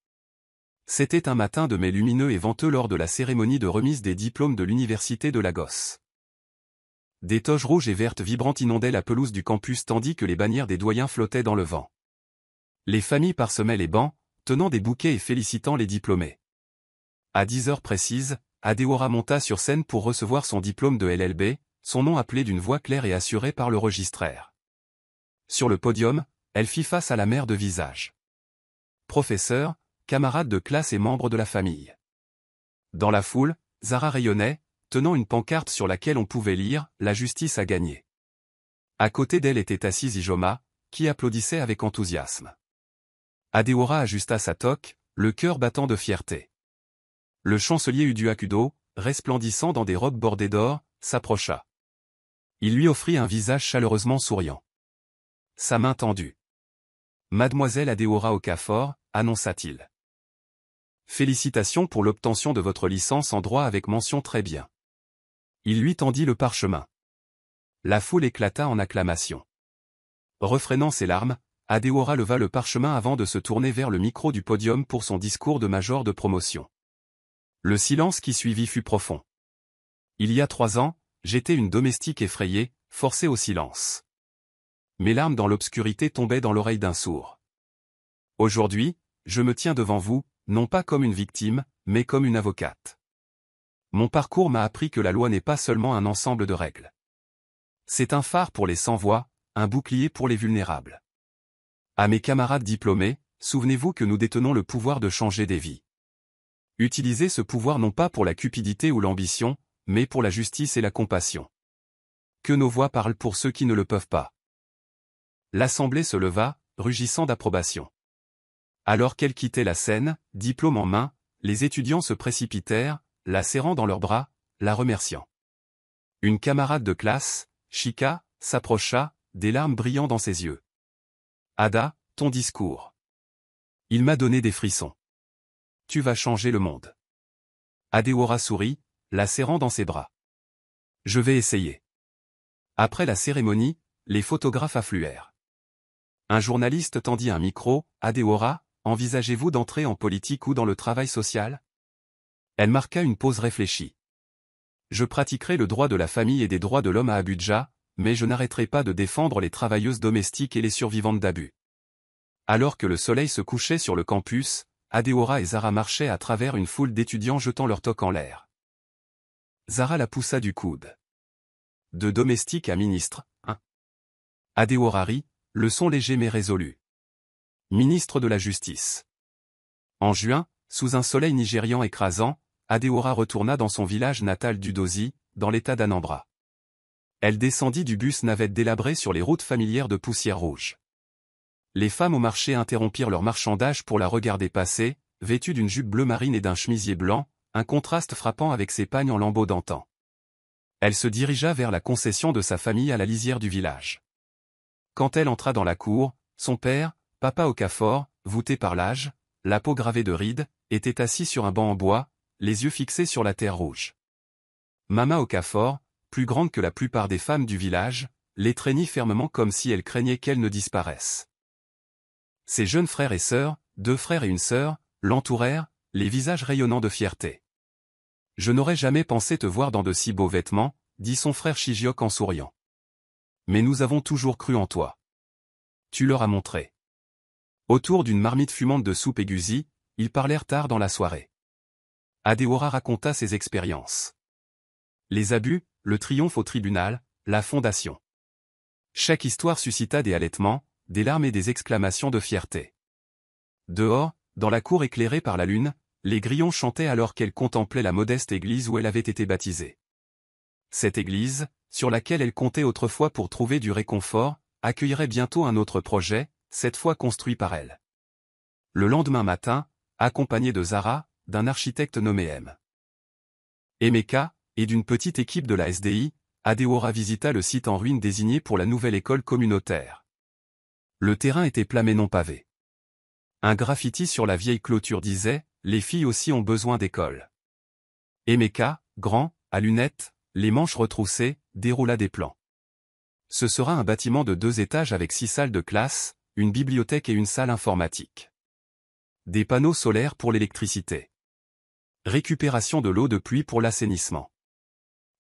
C'était un matin de mai lumineux et venteux lors de la cérémonie de remise des diplômes de l'université de Lagos. Des toges rouges et vertes vibrantes inondaient la pelouse du campus tandis que les bannières des doyens flottaient dans le vent. Les familles parsemaient les bancs, tenant des bouquets et félicitant les diplômés. À 10 heures précises, Adeora monta sur scène pour recevoir son diplôme de LLB, son nom appelé d'une voix claire et assurée par le registraire. Sur le podium, elle fit face à la mer de visages. Professeurs, camarades de classe et membres de la famille. Dans la foule, Zara rayonnait, tenant une pancarte sur laquelle on pouvait lire « La justice a gagné ». À côté d'elle était assise Ijoma, qui applaudissait avec enthousiasme. Adeora ajusta sa toque, le cœur battant de fierté. Le chancelier Uduakudo, resplendissant dans des robes bordées d'or, s'approcha. Il lui offrit un visage chaleureusement souriant. Sa main tendue. « Mademoiselle Adeora Okafor », annonça-t-il. Félicitations pour l'obtention de votre licence en droit avec mention très bien. Il lui tendit le parchemin. La foule éclata en acclamations. Refrénant ses larmes, Adeora leva le parchemin avant de se tourner vers le micro du podium pour son discours de major de promotion. Le silence qui suivit fut profond. Il y a 3 ans, j'étais une domestique effrayée, forcée au silence. Mes larmes dans l'obscurité tombaient dans l'oreille d'un sourd. Aujourd'hui, je me tiens devant vous, non pas comme une victime, mais comme une avocate. Mon parcours m'a appris que la loi n'est pas seulement un ensemble de règles. C'est un phare pour les sans-voix, un bouclier pour les vulnérables. À mes camarades diplômés, souvenez-vous que nous détenons le pouvoir de changer des vies. Utilisez ce pouvoir non pas pour la cupidité ou l'ambition, mais pour la justice et la compassion. Que nos voix parlent pour ceux qui ne le peuvent pas. L'assemblée se leva, rugissant d'approbation. Alors qu'elle quittait la scène, diplôme en main, les étudiants se précipitèrent, la serrant dans leurs bras, la remerciant. Une camarade de classe, Chika, s'approcha, des larmes brillant dans ses yeux. Ada, ton discours. Il m'a donné des frissons. Tu vas changer le monde. Adeora sourit, la serrant dans ses bras. Je vais essayer. Après la cérémonie, les photographes affluèrent. Un journaliste tendit un micro. Adeora, envisagez-vous d'entrer en politique ou dans le travail social? Elle marqua une pause réfléchie. Je pratiquerai le droit de la famille et des droits de l'homme à Abuja, mais je n'arrêterai pas de défendre les travailleuses domestiques et les survivantes d'abus. Alors que le soleil se couchait sur le campus, Adeora et Zara marchaient à travers une foule d'étudiants jetant leurs toques en l'air. Zara la poussa du coude. De domestique à ministre, hein? Adeora rit, le son léger mais résolu. Ministre de la Justice. En juin, sous un soleil nigérian écrasant, Adeora retourna dans son village natal d'Udozi, dans l'état d'Anambra. Elle descendit du bus navette délabré sur les routes familières de poussière rouge. Les femmes au marché interrompirent leur marchandage pour la regarder passer, vêtue d'une jupe bleu marine et d'un chemisier blanc, un contraste frappant avec ses pagnes en lambeaux d'antan. Elle se dirigea vers la concession de sa famille à la lisière du village. Quand elle entra dans la cour, son père, Papa Okafor, voûté par l'âge, la peau gravée de rides, était assis sur un banc en bois, les yeux fixés sur la terre rouge. Mama Okafor, plus grande que la plupart des femmes du village, l'étreignit fermement comme si elle craignait qu'elle ne disparaisse. Ses jeunes frères et sœurs, 2 frères et une sœur, l'entourèrent, les visages rayonnants de fierté. « Je n'aurais jamais pensé te voir dans de si beaux vêtements, » dit son frère Shijiok en souriant. « Mais nous avons toujours cru en toi. » Tu leur as montré. Autour d'une marmite fumante de soupe aigusi, ils parlèrent tard dans la soirée. Adeora raconta ses expériences. Les abus, le triomphe au tribunal, la fondation. Chaque histoire suscita des halètements, des larmes et des exclamations de fierté. Dehors, dans la cour éclairée par la lune, les grillons chantaient alors qu'elle contemplait la modeste église où elle avait été baptisée. Cette église, sur laquelle elle comptait autrefois pour trouver du réconfort, accueillerait bientôt un autre projet, cette fois construit par elle. Le lendemain matin, accompagnée de Zara, d'un architecte nommé M. Emeka, et d'une petite équipe de la SDI, Adeora visita le site en ruine désigné pour la nouvelle école communautaire. Le terrain était plat mais non pavé. Un graffiti sur la vieille clôture disait « Les filles aussi ont besoin d'école ». Emeka, grand, à lunettes, les manches retroussées, déroula des plans. Ce sera un bâtiment de 2 étages avec 6 salles de classe, une bibliothèque et une salle informatique. Des panneaux solaires pour l'électricité. Récupération de l'eau de pluie pour l'assainissement.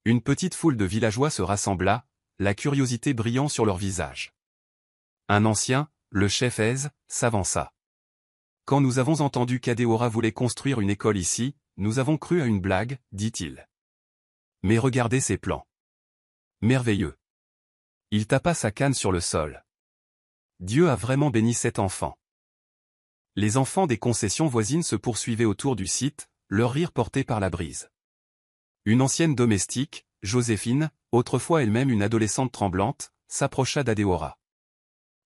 Une petite foule de villageois se rassembla, la curiosité brillant sur leurs visages. Un ancien, le chef Aise, s'avança. Quand nous avons entendu qu'Adeora voulait construire une école ici, nous avons cru à une blague, dit-il. Mais regardez ces plans. Merveilleux. Il tapa sa canne sur le sol. Dieu a vraiment béni cet enfant. Les enfants des concessions voisines se poursuivaient autour du site, leur rire porté par la brise. Une ancienne domestique, Joséphine, autrefois elle-même une adolescente tremblante, s'approcha d'Adeora.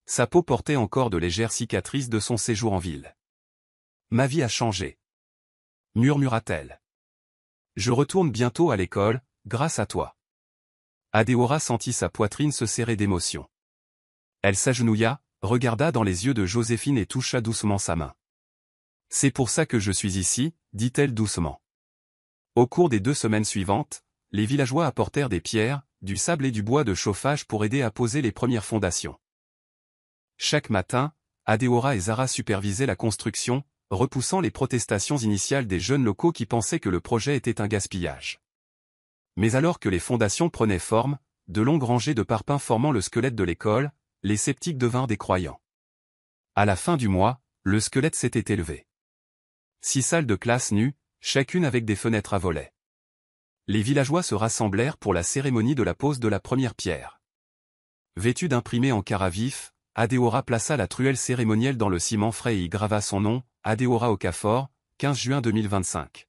Sa peau portait encore de légères cicatrices de son séjour en ville. « Ma vie a changé. » murmura-t-elle. « Je retourne bientôt à l'école, grâce à toi. » Adeora sentit sa poitrine se serrer d'émotion. Elle s'agenouilla, regarda dans les yeux de Joséphine et toucha doucement sa main. C'est pour ça que je suis ici, dit-elle doucement. Au cours des 2 semaines suivantes, les villageois apportèrent des pierres, du sable et du bois de chauffage pour aider à poser les premières fondations. Chaque matin, Adeora et Zara supervisaient la construction, repoussant les protestations initiales des jeunes locaux qui pensaient que le projet était un gaspillage. Mais alors que les fondations prenaient forme, de longues rangées de parpaings formant le squelette de l'école, les sceptiques devinrent des croyants. À la fin du mois, le squelette s'était élevé. 6 salles de classe nues, chacune avec des fenêtres à volets. Les villageois se rassemblèrent pour la cérémonie de la pose de la première pierre. Vêtue d'imprimés en carats vifs, Adeora plaça la truelle cérémonielle dans le ciment frais et y grava son nom, Adeora Okafor, 15 juin 2025.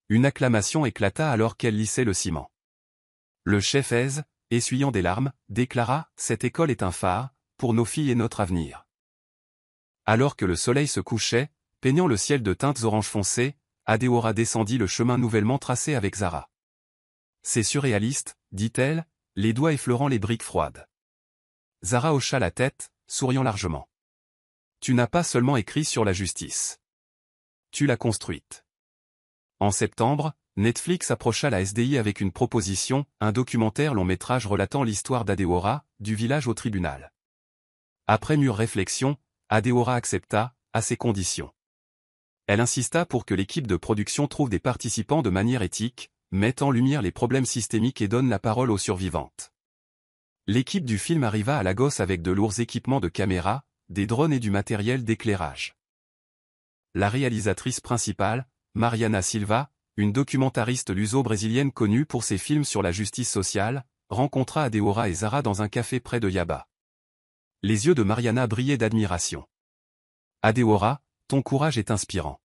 Une acclamation éclata alors qu'elle lissait le ciment. Le chef Hez, essuyant des larmes, déclara « Cette école est un phare, pour nos filles et notre avenir ». Alors que le soleil se couchait, peignant le ciel de teintes orange foncé, Adeora descendit le chemin nouvellement tracé avec Zara. « C'est surréaliste, dit-elle, les doigts effleurant les briques froides. Zara hocha la tête, souriant largement. « Tu n'as pas seulement écrit sur la justice. Tu l'as construite. » En septembre, Netflix approcha la SDI avec une proposition, un documentaire long-métrage relatant l'histoire d'Adeora, du village au tribunal. Après mûre réflexion, Adeora accepta, à ses conditions. Elle insista pour que l'équipe de production trouve des participants de manière éthique, mette en lumière les problèmes systémiques et donne la parole aux survivantes. L'équipe du film arriva à Lagos avec de lourds équipements de caméras, des drones et du matériel d'éclairage. La réalisatrice principale, Mariana Silva, une documentariste luso-brésilienne connue pour ses films sur la justice sociale, rencontra Adeora et Zara dans un café près de Yaba. Les yeux de Mariana brillaient d'admiration. « Adeora, ton courage est inspirant.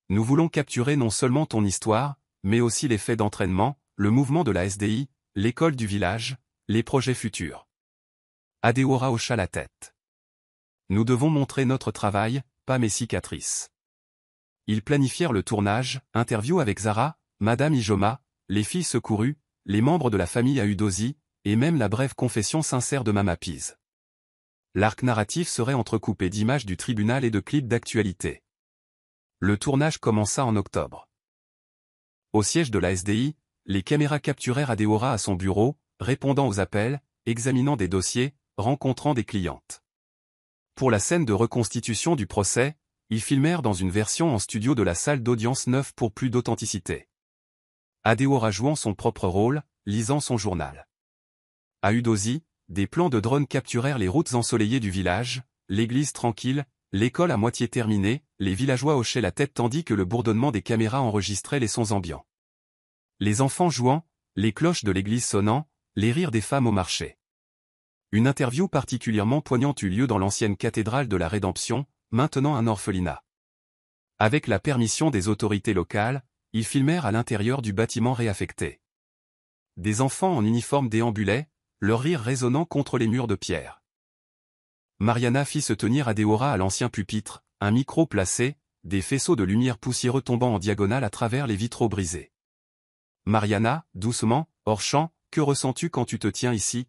Nous voulons capturer non seulement ton histoire, mais aussi les faits d'entraînement, le mouvement de la SDI, l'école du village, les projets futurs. » Adeora hocha la tête. « Nous devons montrer notre travail, pas mes cicatrices. » Ils planifièrent le tournage, interview avec Zara, Madame Ijoma, les filles secourues, les membres de la famille Ahudosi, et même la brève confession sincère de Mama Piz. L'arc narratif serait entrecoupé d'images du tribunal et de clips d'actualité. Le tournage commença en octobre. Au siège de la SDI, les caméras capturèrent Adeora à son bureau, répondant aux appels, examinant des dossiers, rencontrant des clientes. Pour la scène de reconstitution du procès, ils filmèrent dans une version en studio de la salle d'audience neuve pour plus d'authenticité. Adeora jouant son propre rôle, lisant son journal. À Udozi, des plans de drone capturèrent les routes ensoleillées du village, l'église tranquille, l'école à moitié terminée, les villageois hochaient la tête tandis que le bourdonnement des caméras enregistrait les sons ambiants. Les enfants jouant, les cloches de l'église sonnant, les rires des femmes au marché. Une interview particulièrement poignante eut lieu dans l'ancienne cathédrale de la Rédemption, maintenant un orphelinat. Avec la permission des autorités locales, ils filmèrent à l'intérieur du bâtiment réaffecté. Des enfants en uniforme déambulaient, leur rire résonnant contre les murs de pierre. Mariana fit se tenir Adeora à l'ancien pupitre, un micro placé, des faisceaux de lumière poussiéreux tombant en diagonale à travers les vitraux brisés. Mariana, doucement, hors champ, que ressens-tu quand tu te tiens ici?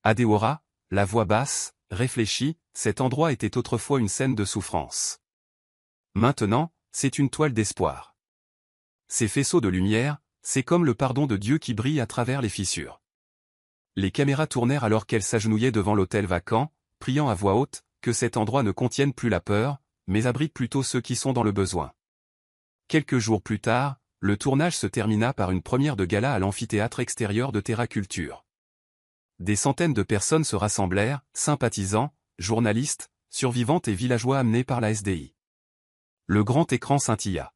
Adeora, la voix basse, réfléchie, cet endroit était autrefois une scène de souffrance. Maintenant, c'est une toile d'espoir. Ces faisceaux de lumière, c'est comme le pardon de Dieu qui brille à travers les fissures. Les caméras tournèrent alors qu'elle s'agenouillait devant l'autel vacant, priant à voix haute, que cet endroit ne contienne plus la peur, mais abrite plutôt ceux qui sont dans le besoin. Quelques jours plus tard, le tournage se termina par une première de gala à l'amphithéâtre extérieur de Terra Culture. Des centaines de personnes se rassemblèrent, sympathisants, journalistes, survivantes et villageois amenés par la SDI. Le grand écran scintilla.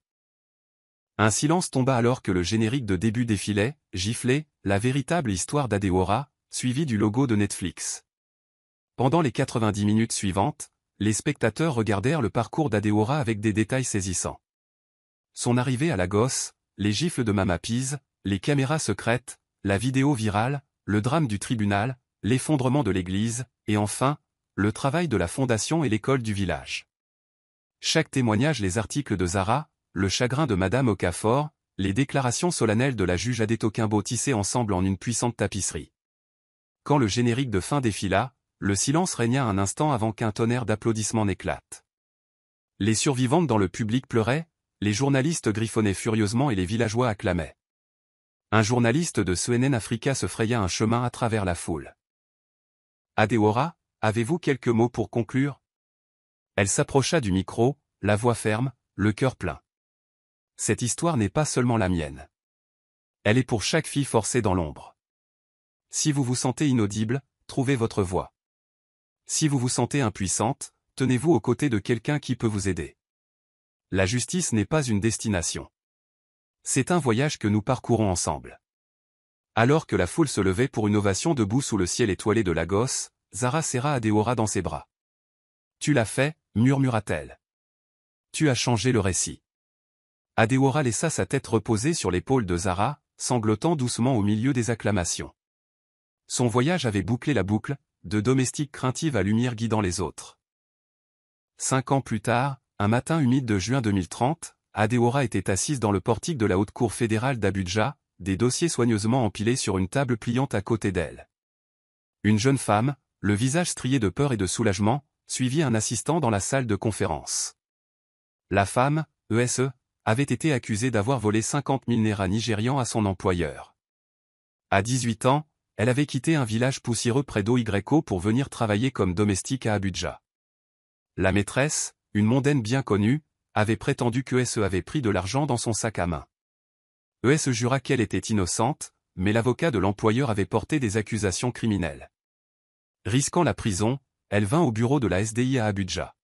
Un silence tomba alors que le générique de début défilait, giflait, la véritable histoire d'Adeora, suivi du logo de Netflix. Pendant les 90 minutes suivantes, les spectateurs regardèrent le parcours d'Adeora avec des détails saisissants. Son arrivée à Lagos, les gifles de Mama Piz, les caméras secrètes, la vidéo virale, le drame du tribunal, l'effondrement de l'église, et enfin, le travail de la fondation et l'école du village. Chaque témoignage, les articles de Zara, le chagrin de Madame Okafor, les déclarations solennelles de la juge Adetokimbo tissées ensemble en une puissante tapisserie. Quand le générique de fin défila, le silence régna un instant avant qu'un tonnerre d'applaudissements n'éclate. Les survivantes dans le public pleuraient, les journalistes griffonnaient furieusement et les villageois acclamaient. Un journaliste de CNN Africa se fraya un chemin à travers la foule. Adéora, avez-vous quelques mots pour conclure? Elle s'approcha du micro, la voix ferme, le cœur plein. Cette histoire n'est pas seulement la mienne. Elle est pour chaque fille forcée dans l'ombre. Si vous vous sentez inaudible, trouvez votre voix. Si vous vous sentez impuissante, tenez-vous aux côtés de quelqu'un qui peut vous aider. La justice n'est pas une destination. C'est un voyage que nous parcourons ensemble. Alors que la foule se levait pour une ovation debout sous le ciel étoilé de Lagos, Zara serra Adéora dans ses bras. Tu l'as fait, murmura-t-elle. Tu as changé le récit. Adéora laissa sa tête reposer sur l'épaule de Zara, sanglotant doucement au milieu des acclamations. Son voyage avait bouclé la boucle, de domestique craintive à lumière guidant les autres. 5 ans plus tard, un matin humide de juin 2030, Adéora était assise dans le portique de la haute cour fédérale d'Abuja, des dossiers soigneusement empilés sur une table pliante à côté d'elle. Une jeune femme, le visage strié de peur et de soulagement, suivit un assistant dans la salle de conférence. La femme, ESE, avait été accusée d'avoir volé 50 000 naira nigérians à son employeur. À 18 ans, elle avait quitté un village poussiéreux près d'Oyko pour venir travailler comme domestique à Abuja. La maîtresse, une mondaine bien connue, avait prétendu que ESE avait pris de l'argent dans son sac à main. ESE jura qu'elle était innocente, mais l'avocat de l'employeur avait porté des accusations criminelles. Risquant la prison, elle vint au bureau de la SDI à Abuja.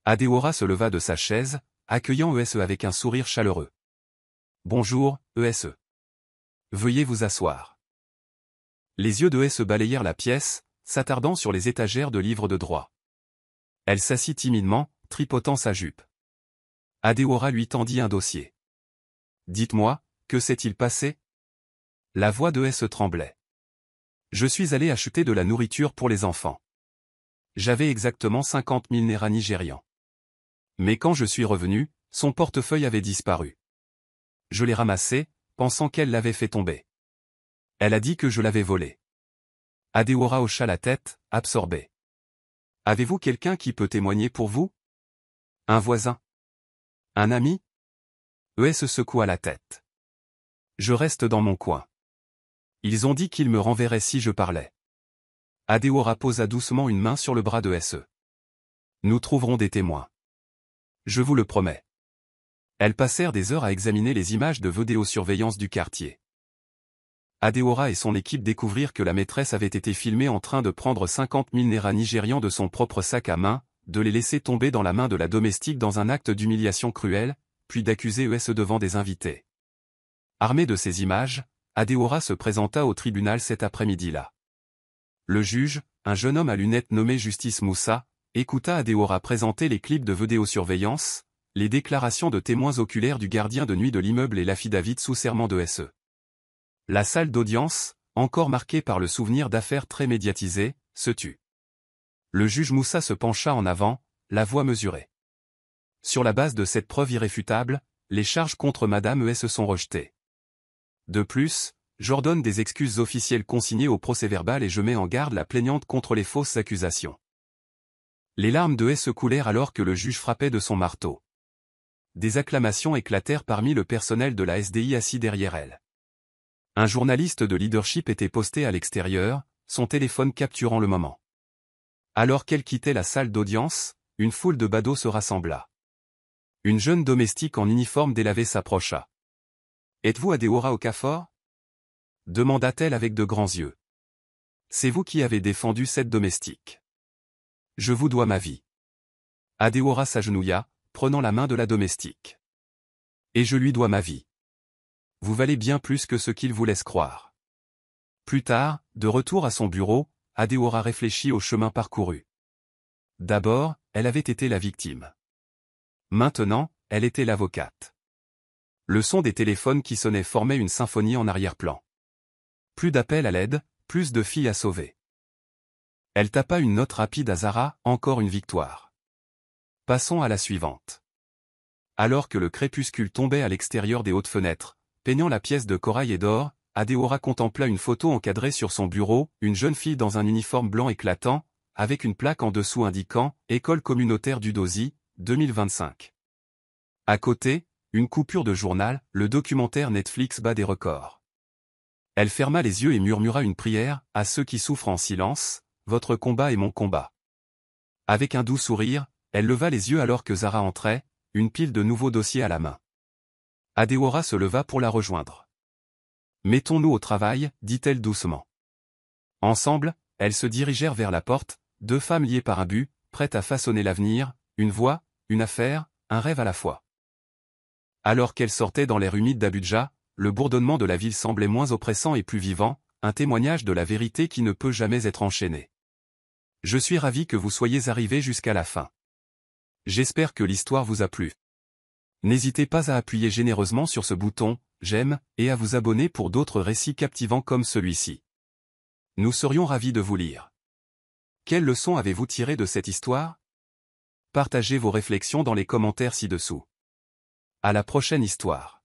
Adéora se leva de sa chaise, accueillant ESE avec un sourire chaleureux. « Bonjour, ESE. Veuillez vous asseoir. » Les yeux de ESE balayèrent la pièce, s'attardant sur les étagères de livres de droit. Elle s'assit timidement, tripotant sa jupe. Adéora lui tendit un dossier. « Dites-moi, que s'est-il passé ?» La voix de ESE tremblait. « Je suis allé acheter de la nourriture pour les enfants. J'avais exactement 50 000 naira nigérians. Mais quand je suis revenu, son portefeuille avait disparu. Je l'ai ramassé, pensant qu'elle l'avait fait tomber. Elle a dit que je l'avais volé. » Adéora hocha la tête, absorbée. « Avez-vous quelqu'un qui peut témoigner pour vous? Un voisin? Un ami? » ESE secoua la tête. « Je reste dans mon coin. Ils ont dit qu'ils me renverraient si je parlais. » Adéora posa doucement une main sur le bras de ESE. « Nous trouverons des témoins. Je vous le promets. » Elles passèrent des heures à examiner les images de vidéosurveillance du quartier. Adéora et son équipe découvrirent que la maîtresse avait été filmée en train de prendre 50 000 naira nigérians de son propre sac à main, de les laisser tomber dans la main de la domestique dans un acte d'humiliation cruelle, puis d'accuser ESE devant des invités. Armée de ces images, Adéora se présenta au tribunal cet après-midi-là. Le juge, un jeune homme à lunettes nommé Justice Moussa, écouta Adéora présenter les clips de vidéosurveillance, les déclarations de témoins oculaires du gardien de nuit de l'immeuble et l'affidavit sous serment de ESE. La salle d'audience, encore marquée par le souvenir d'affaires très médiatisées, se tut. Le juge Moussa se pencha en avant, la voix mesurée. Sur la base de cette preuve irréfutable, les charges contre Madame ESE sont rejetées. De plus, j'ordonne des excuses officielles consignées au procès-verbal et je mets en garde la plaignante contre les fausses accusations. Les larmes de ESE coulèrent alors que le juge frappait de son marteau. Des acclamations éclatèrent parmi le personnel de la SDI assis derrière elle. Un journaliste de leadership était posté à l'extérieur, son téléphone capturant le moment. Alors qu'elle quittait la salle d'audience, une foule de badauds se rassembla. Une jeune domestique en uniforme délavé s'approcha. « Êtes-vous Adéora Okafor ?» demanda-t-elle avec de grands yeux. « C'est vous qui avez défendu cette domestique. Je vous dois ma vie. » Adéora s'agenouilla, prenant la main de la domestique. « Et je lui dois ma vie. Vous valez bien plus que ce qu'il vous laisse croire. » Plus tard, de retour à son bureau, Adéora réfléchit au chemin parcouru. D'abord, elle avait été la victime. Maintenant, elle était l'avocate. Le son des téléphones qui sonnaient formait une symphonie en arrière-plan. Plus d'appels à l'aide, plus de filles à sauver. Elle tapa une note rapide à Zara, encore une victoire. Passons à la suivante. Alors que le crépuscule tombait à l'extérieur des hautes fenêtres, peignant la pièce de corail et d'or, Adéora contempla une photo encadrée sur son bureau, une jeune fille dans un uniforme blanc éclatant, avec une plaque en dessous indiquant « École communautaire du Dozi », 2025. À côté, une coupure de journal, le documentaire Netflix bat des records. Elle ferma les yeux et murmura une prière, à ceux qui souffrent en silence, votre combat est mon combat. Avec un doux sourire, elle leva les yeux alors que Zara entrait, une pile de nouveaux dossiers à la main. Adéora se leva pour la rejoindre. Mettons-nous au travail, dit-elle doucement. Ensemble, elles se dirigèrent vers la porte, deux femmes liées par un but, prêtes à façonner l'avenir, une voie, une affaire, un rêve à la fois. Alors qu'elles sortaient dans l'air humide d'Abudja, le bourdonnement de la ville semblait moins oppressant et plus vivant, un témoignage de la vérité qui ne peut jamais être enchaînée. Je suis ravi que vous soyez arrivés jusqu'à la fin. J'espère que l'histoire vous a plu. N'hésitez pas à appuyer généreusement sur ce bouton « J'aime » et à vous abonner pour d'autres récits captivants comme celui-ci. Nous serions ravis de vous lire. Quelles leçons avez-vous tirées de cette histoire? Partagez vos réflexions dans les commentaires ci-dessous. À la prochaine histoire.